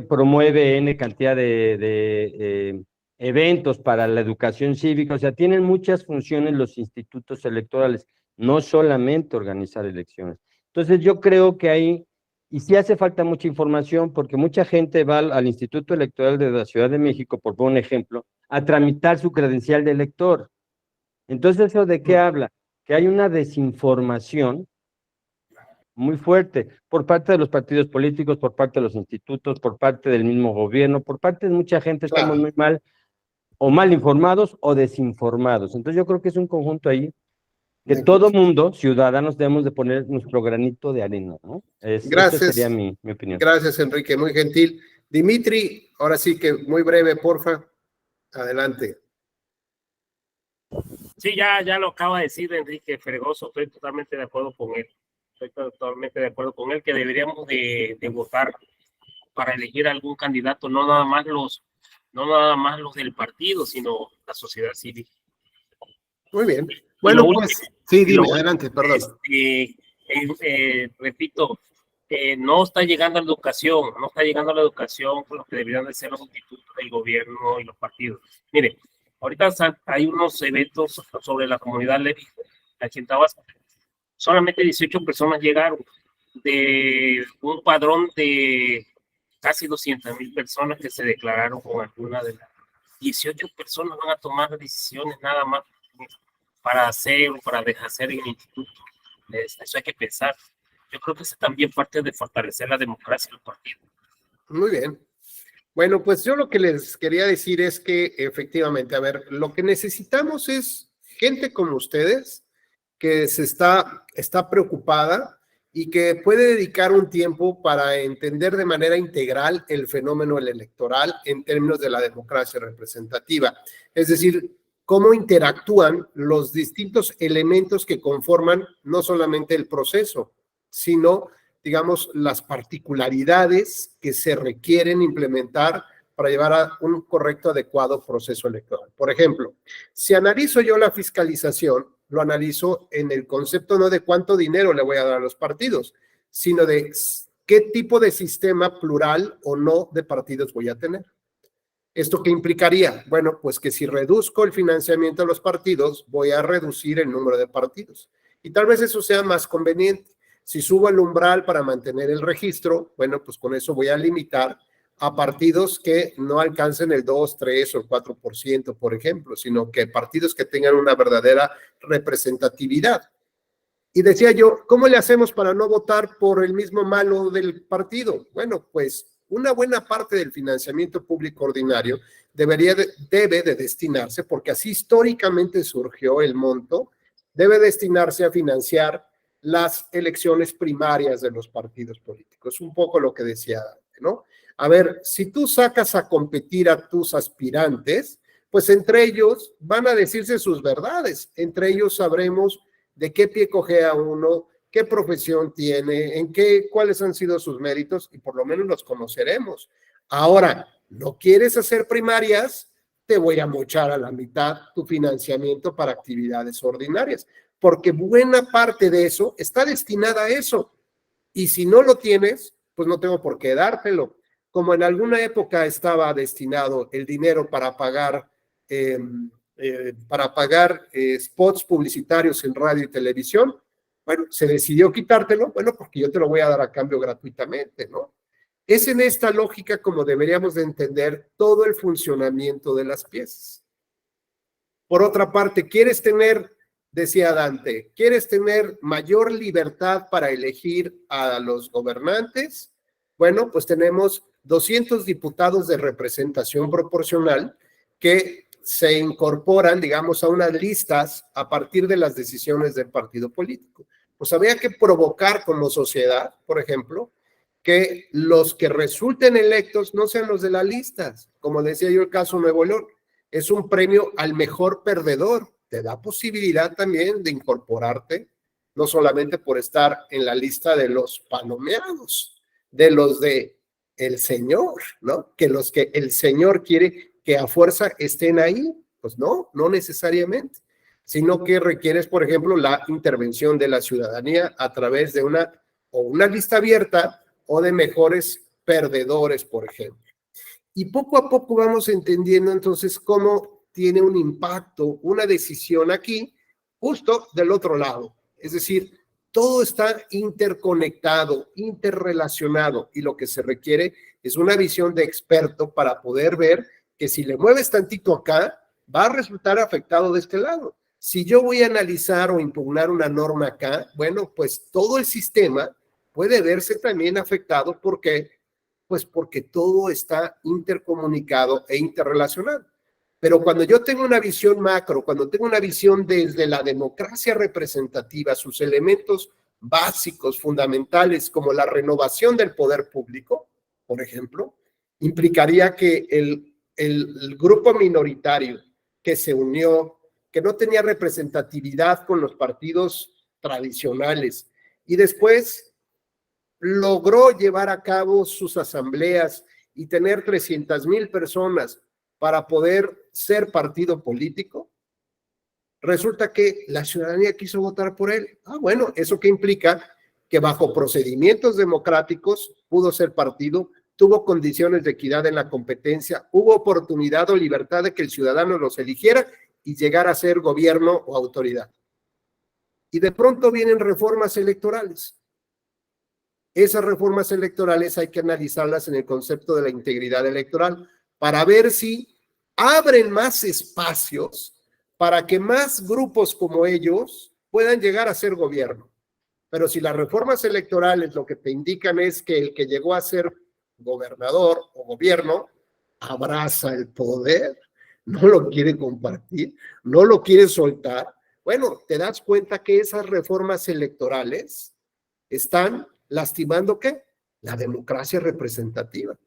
promueve N cantidad de eventos para la educación cívica, o sea, tienen muchas funciones los institutos electorales, no solamente organizar elecciones. Entonces yo creo que ahí, y sí hace falta mucha información, porque mucha gente va al Instituto Electoral de la Ciudad de México, por poner un ejemplo, a tramitar su credencial de elector. Entonces, ¿eso de qué habla? Que hay una desinformación muy fuerte por parte de los partidos políticos, por parte de los institutos, por parte del mismo gobierno, por parte de mucha gente. Estamos muy mal, o mal informados o desinformados. Entonces yo creo que es un conjunto ahí que todo mundo, ciudadanos, debemos de poner nuestro granito de arena, ¿no? Gracias. Esa sería mi opinión. Gracias, Enrique, muy gentil. Dimitri, ahora sí que muy breve, porfa. Adelante. Sí, ya lo acaba de decir Enrique Fregoso, estoy totalmente de acuerdo con él. Estoy totalmente de acuerdo con él que deberíamos de votar para elegir algún candidato, no nada más los del partido, sino la sociedad civil. Muy bien. Bueno, pues, sí, dime, adelante, perdón. Repito, no está llegando a la educación con lo que deberían de ser los institutos del gobierno y los partidos. Mire, ahorita hay unos eventos sobre la comunidad Levi aquí en Tabasco. Solamente 18 personas llegaron de un padrón de casi 200,000 personas que se declararon con alguna de las 18 personas van a tomar decisiones nada más para hacer o para deshacer en el instituto. Eso hay que pensar. Yo creo que eso también parte de fortalecer la democracia en los partidos. Muy bien. Bueno, pues yo lo que les quería decir es que efectivamente, a ver, lo que necesitamos es gente como ustedes que está preocupada y que puede dedicar un tiempo para entender de manera integral el fenómeno electoral en términos de la democracia representativa. Es decir, cómo interactúan los distintos elementos que conforman no solamente el proceso, sino, digamos, las particularidades que se requieren implementar para llevar a un correcto, adecuado proceso electoral. Por ejemplo, si analizo yo la fiscalización, lo analizo en el concepto no de cuánto dinero le voy a dar a los partidos, sino de qué tipo de sistema plural o no de partidos voy a tener. ¿Esto qué implicaría? Bueno, pues que si reduzco el financiamiento de los partidos, voy a reducir el número de partidos. Y tal vez eso sea más conveniente. Si subo el umbral para mantener el registro, bueno, pues con eso voy a limitar a partidos que no alcancen el 2, 3 o el 4%, por ejemplo, sino que partidos que tengan una verdadera representatividad. Y decía yo, ¿cómo le hacemos para no votar por el mismo malo del partido? Bueno, pues una buena parte del financiamiento público ordinario debe de destinarse, porque así históricamente surgió el monto, debe destinarse a financiar las elecciones primarias de los partidos políticos. Un poco lo que decía, ¿no? A ver, si tú sacas a competir a tus aspirantes, pues entre ellos van a decirse sus verdades. Entre ellos sabremos de qué pie cojea uno, qué profesión tiene, cuáles han sido sus méritos y por lo menos los conoceremos. Ahora, ¿no quieres hacer primarias? Te voy a mochar a la mitad tu financiamiento para actividades ordinarias, porque buena parte de eso está destinada a eso. Y si no lo tienes, pues no tengo por qué dártelo. Como en alguna época estaba destinado el dinero para pagar spots publicitarios en radio y televisión, bueno, se decidió quitártelo, bueno, porque yo te lo voy a dar a cambio gratuitamente, ¿no? Es en esta lógica como deberíamos de entender todo el funcionamiento de las piezas. Por otra parte, decía Dante, ¿quieres tener mayor libertad para elegir a los gobernantes? Bueno, pues tenemos 200 diputados de representación proporcional que se incorporan, digamos, a unas listas a partir de las decisiones del partido político. Pues habría que provocar como sociedad, por ejemplo, que los que resulten electos no sean los de las listas. Como decía yo, el caso Nuevo León, es un premio al mejor perdedor. Te da posibilidad también de incorporarte, no solamente por estar en la lista de los palomeados, de los de el Señor, ¿no? Que los que el Señor quiere que a fuerza estén ahí, pues no necesariamente, sino que requieres, por ejemplo, la intervención de la ciudadanía a través de una lista abierta o de mejores perdedores, por ejemplo. Y poco a poco vamos entendiendo entonces cómo tiene un impacto, una decisión aquí, justo del otro lado. Es decir, todo está interconectado, interrelacionado, y lo que se requiere es una visión de experto para poder ver que si le mueves tantito acá, va a resultar afectado de este lado. Si yo voy a analizar o impugnar una norma acá, bueno, pues todo el sistema puede verse también afectado. ¿Por qué? Pues porque todo está intercomunicado e interrelacionado. Pero cuando yo tengo una visión macro, cuando tengo una visión desde la democracia representativa, sus elementos básicos, fundamentales, como la renovación del poder público, por ejemplo, implicaría que el grupo minoritario que se unió, que no tenía representatividad con los partidos tradicionales y después logró llevar a cabo sus asambleas y tener 300,000 personas para poder ser partido político, resulta que la ciudadanía quiso votar por él. Bueno, ¿eso qué implica? Que bajo procedimientos democráticos pudo ser partido, tuvo condiciones de equidad en la competencia, hubo oportunidad o libertad de que el ciudadano los eligiera y llegara a ser gobierno o autoridad. Y de pronto vienen reformas electorales. Esas reformas electorales hay que analizarlas en el concepto de la integridad electoral para ver si abren más espacios para que más grupos como ellos puedan llegar a ser gobierno. Pero si las reformas electorales lo que te indican es que el que llegó a ser gobernador o gobierno abraza el poder, no lo quiere compartir, no lo quiere soltar, bueno, te das cuenta que esas reformas electorales están lastimando ¿qué? La democracia representativa.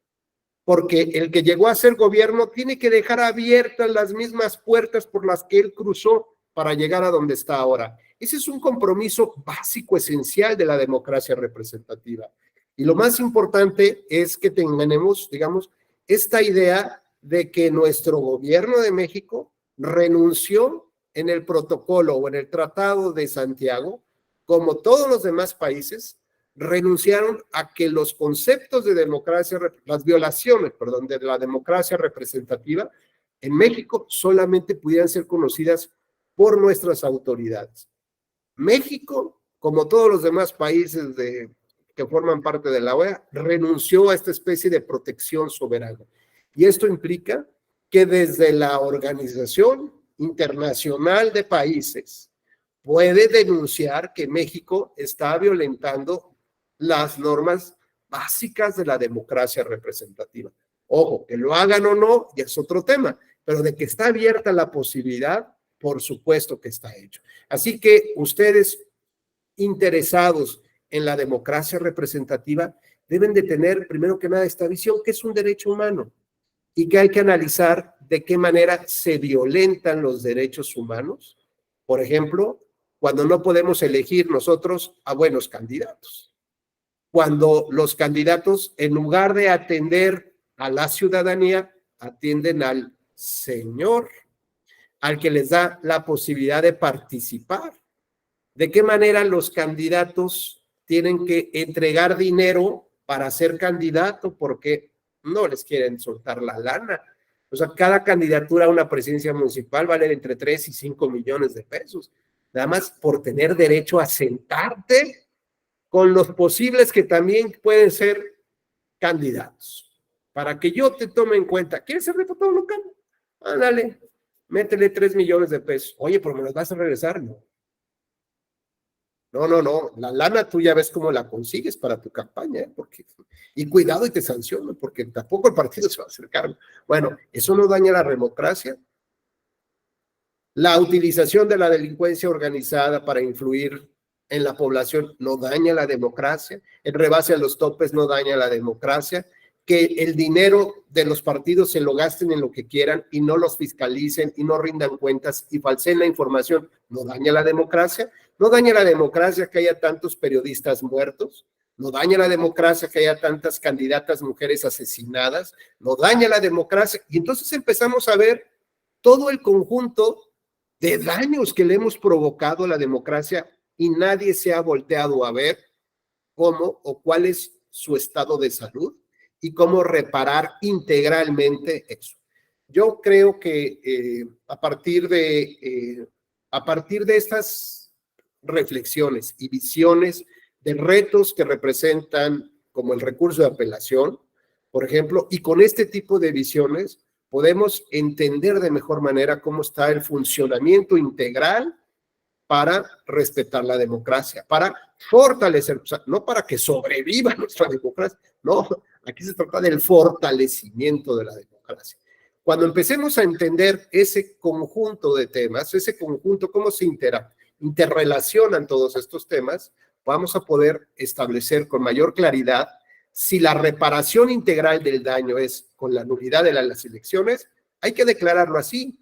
Porque el que llegó a ser gobierno tiene que dejar abiertas las mismas puertas por las que él cruzó para llegar a donde está ahora. Ese es un compromiso básico, esencial de la democracia representativa. Y lo más importante es que tengamos, digamos, esta idea de que nuestro gobierno de México renunció en el protocolo o en el Tratado de Santiago, como todos los demás países, renunciaron a que los conceptos de democracia, las violaciones, perdón, de la democracia representativa en México solamente pudieran ser conocidas por nuestras autoridades. México, como todos los demás países que forman parte de la OEA, renunció a esta especie de protección soberana. Y esto implica que desde la Organización Internacional de Países puede denunciar que México está violentando las normas básicas de la democracia representativa. Ojo, que lo hagan o no, ya es otro tema, pero de que está abierta la posibilidad, por supuesto que está hecho. Así que ustedes interesados en la democracia representativa deben de tener, primero que nada, esta visión que es un derecho humano y que hay que analizar de qué manera se violentan los derechos humanos. Por ejemplo, cuando no podemos elegir nosotros a buenos candidatos. Cuando los candidatos, en lugar de atender a la ciudadanía, atienden al señor, al que les da la posibilidad de participar. ¿De qué manera los candidatos tienen que entregar dinero para ser candidato? Porque no les quieren soltar la lana. O sea, cada candidatura a una presidencia municipal vale entre 3 y 5 millones de pesos. Nada más por tener derecho a sentarte con los posibles que también pueden ser candidatos. Para que yo te tome en cuenta, ¿quieres ser diputado local? Ándale, métele 3 millones de pesos. Oye, pero ¿me los vas a regresar? No. No, la lana tú ya ves cómo la consigues para tu campaña, porque, y cuidado y te sancionan, porque tampoco el partido se va a acercar. Bueno, eso no daña la democracia. La utilización de la delincuencia organizada para influir en la población no daña la democracia, el rebase a los topes no daña la democracia, que el dinero de los partidos se lo gasten en lo que quieran y no los fiscalicen y no rindan cuentas y falseen la información, no daña la democracia. No daña la democracia que haya tantos periodistas muertos, no daña la democracia que haya tantas candidatas mujeres asesinadas, no daña la democracia. Y entonces empezamos a ver todo el conjunto de daños que le hemos provocado a la democracia y nadie se ha volteado a ver cómo o cuál es su estado de salud y cómo reparar integralmente eso. Yo creo que a partir de estas reflexiones y visiones de retos que representan como el recurso de apelación, por ejemplo, y con este tipo de visiones podemos entender de mejor manera cómo está el funcionamiento integral para respetar la democracia, para fortalecer, o sea, no para que sobreviva nuestra democracia, no, aquí se trata del fortalecimiento de la democracia. Cuando empecemos a entender ese conjunto de temas, ese conjunto, cómo se interrelacionan todos estos temas, vamos a poder establecer con mayor claridad si la reparación integral del daño es con la nulidad de las elecciones, hay que declararlo así.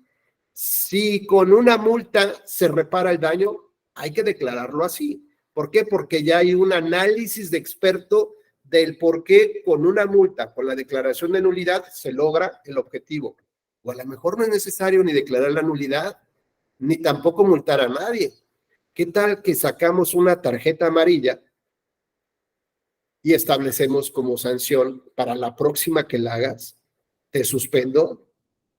Si con una multa se repara el daño, hay que declararlo así. ¿Por qué? Porque ya hay un análisis de experto del por qué con una multa, con la declaración de nulidad, se logra el objetivo. O a lo mejor no es necesario ni declarar la nulidad, ni tampoco multar a nadie. ¿Qué tal que sacamos una tarjeta amarilla y establecemos como sanción para la próxima que la hagas? Te suspendo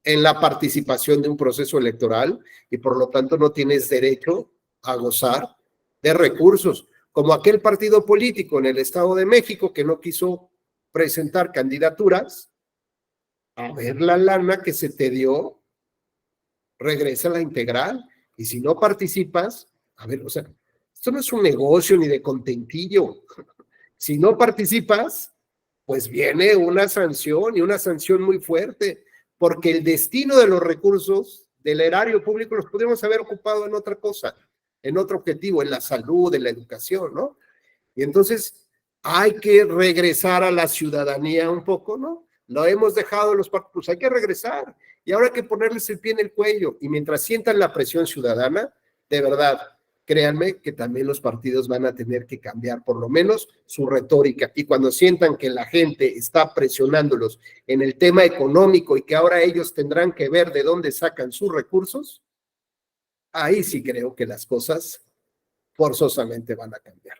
en la participación de un proceso electoral y por lo tanto no tienes derecho a gozar de recursos, como aquel partido político en el Estado de México que no quiso presentar candidaturas. A ver la lana que se te dio, regresa la integral, y si no participas, a ver, o sea, esto no es un negocio ni de contentillo. Si no participas, pues viene una sanción, y una sanción muy fuerte, porque el destino de los recursos del erario público los podríamos haber ocupado en otra cosa, en otro objetivo, en la salud, en la educación, ¿no? Y entonces hay que regresar a la ciudadanía un poco, ¿no? Lo hemos dejado los partidos, hay que regresar, y ahora hay que ponerles el pie en el cuello, y mientras sientan la presión ciudadana, de verdad, créanme que también los partidos van a tener que cambiar por lo menos su retórica, y cuando sientan que la gente está presionándolos en el tema económico y que ahora ellos tendrán que ver de dónde sacan sus recursos, ahí sí creo que las cosas forzosamente van a cambiar.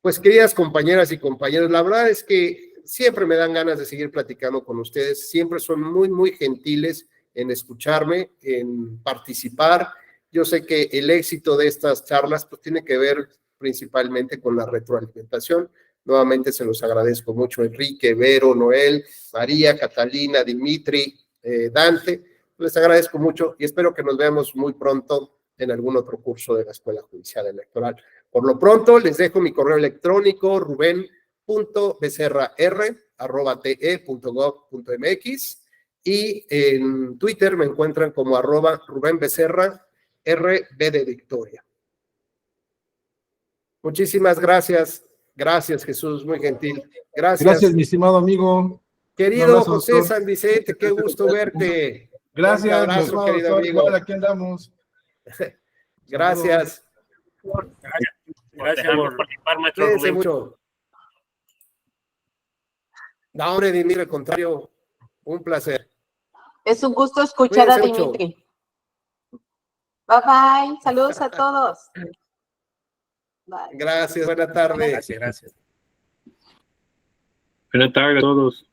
Pues queridas compañeras y compañeros, la verdad es que siempre me dan ganas de seguir platicando con ustedes, siempre son muy, muy gentiles en escucharme, en participar. Yo sé que el éxito de estas charlas pues tiene que ver principalmente con la retroalimentación. Nuevamente se los agradezco mucho, Enrique, Vero, Noel, María, Catalina, Dimitri, Dante. Les agradezco mucho y espero que nos veamos muy pronto en algún otro curso de la Escuela Judicial Electoral. Por lo pronto, les dejo mi correo electrónico, ruben.becerra@te.gov.mx, y en Twitter me encuentran como @RubenBecerra, RB de Victoria. Muchísimas gracias. Gracias, Jesús, muy gentil. Gracias. Gracias, mi estimado amigo. Querido José San Vicente, qué gusto verte. Gracias, un abrazo, querido amigo. igual, aquí andamos. Gracias. Gracias por participar, maestro Cuídense Rubén. mucho. No, hombre, Dimitri, al contrario, un placer. Es un gusto escuchar a Cuídense mucho. Dimitri. Bye bye. Saludos a todos. Bye. Gracias, buena tarde. Gracias. Buenas tardes a todos.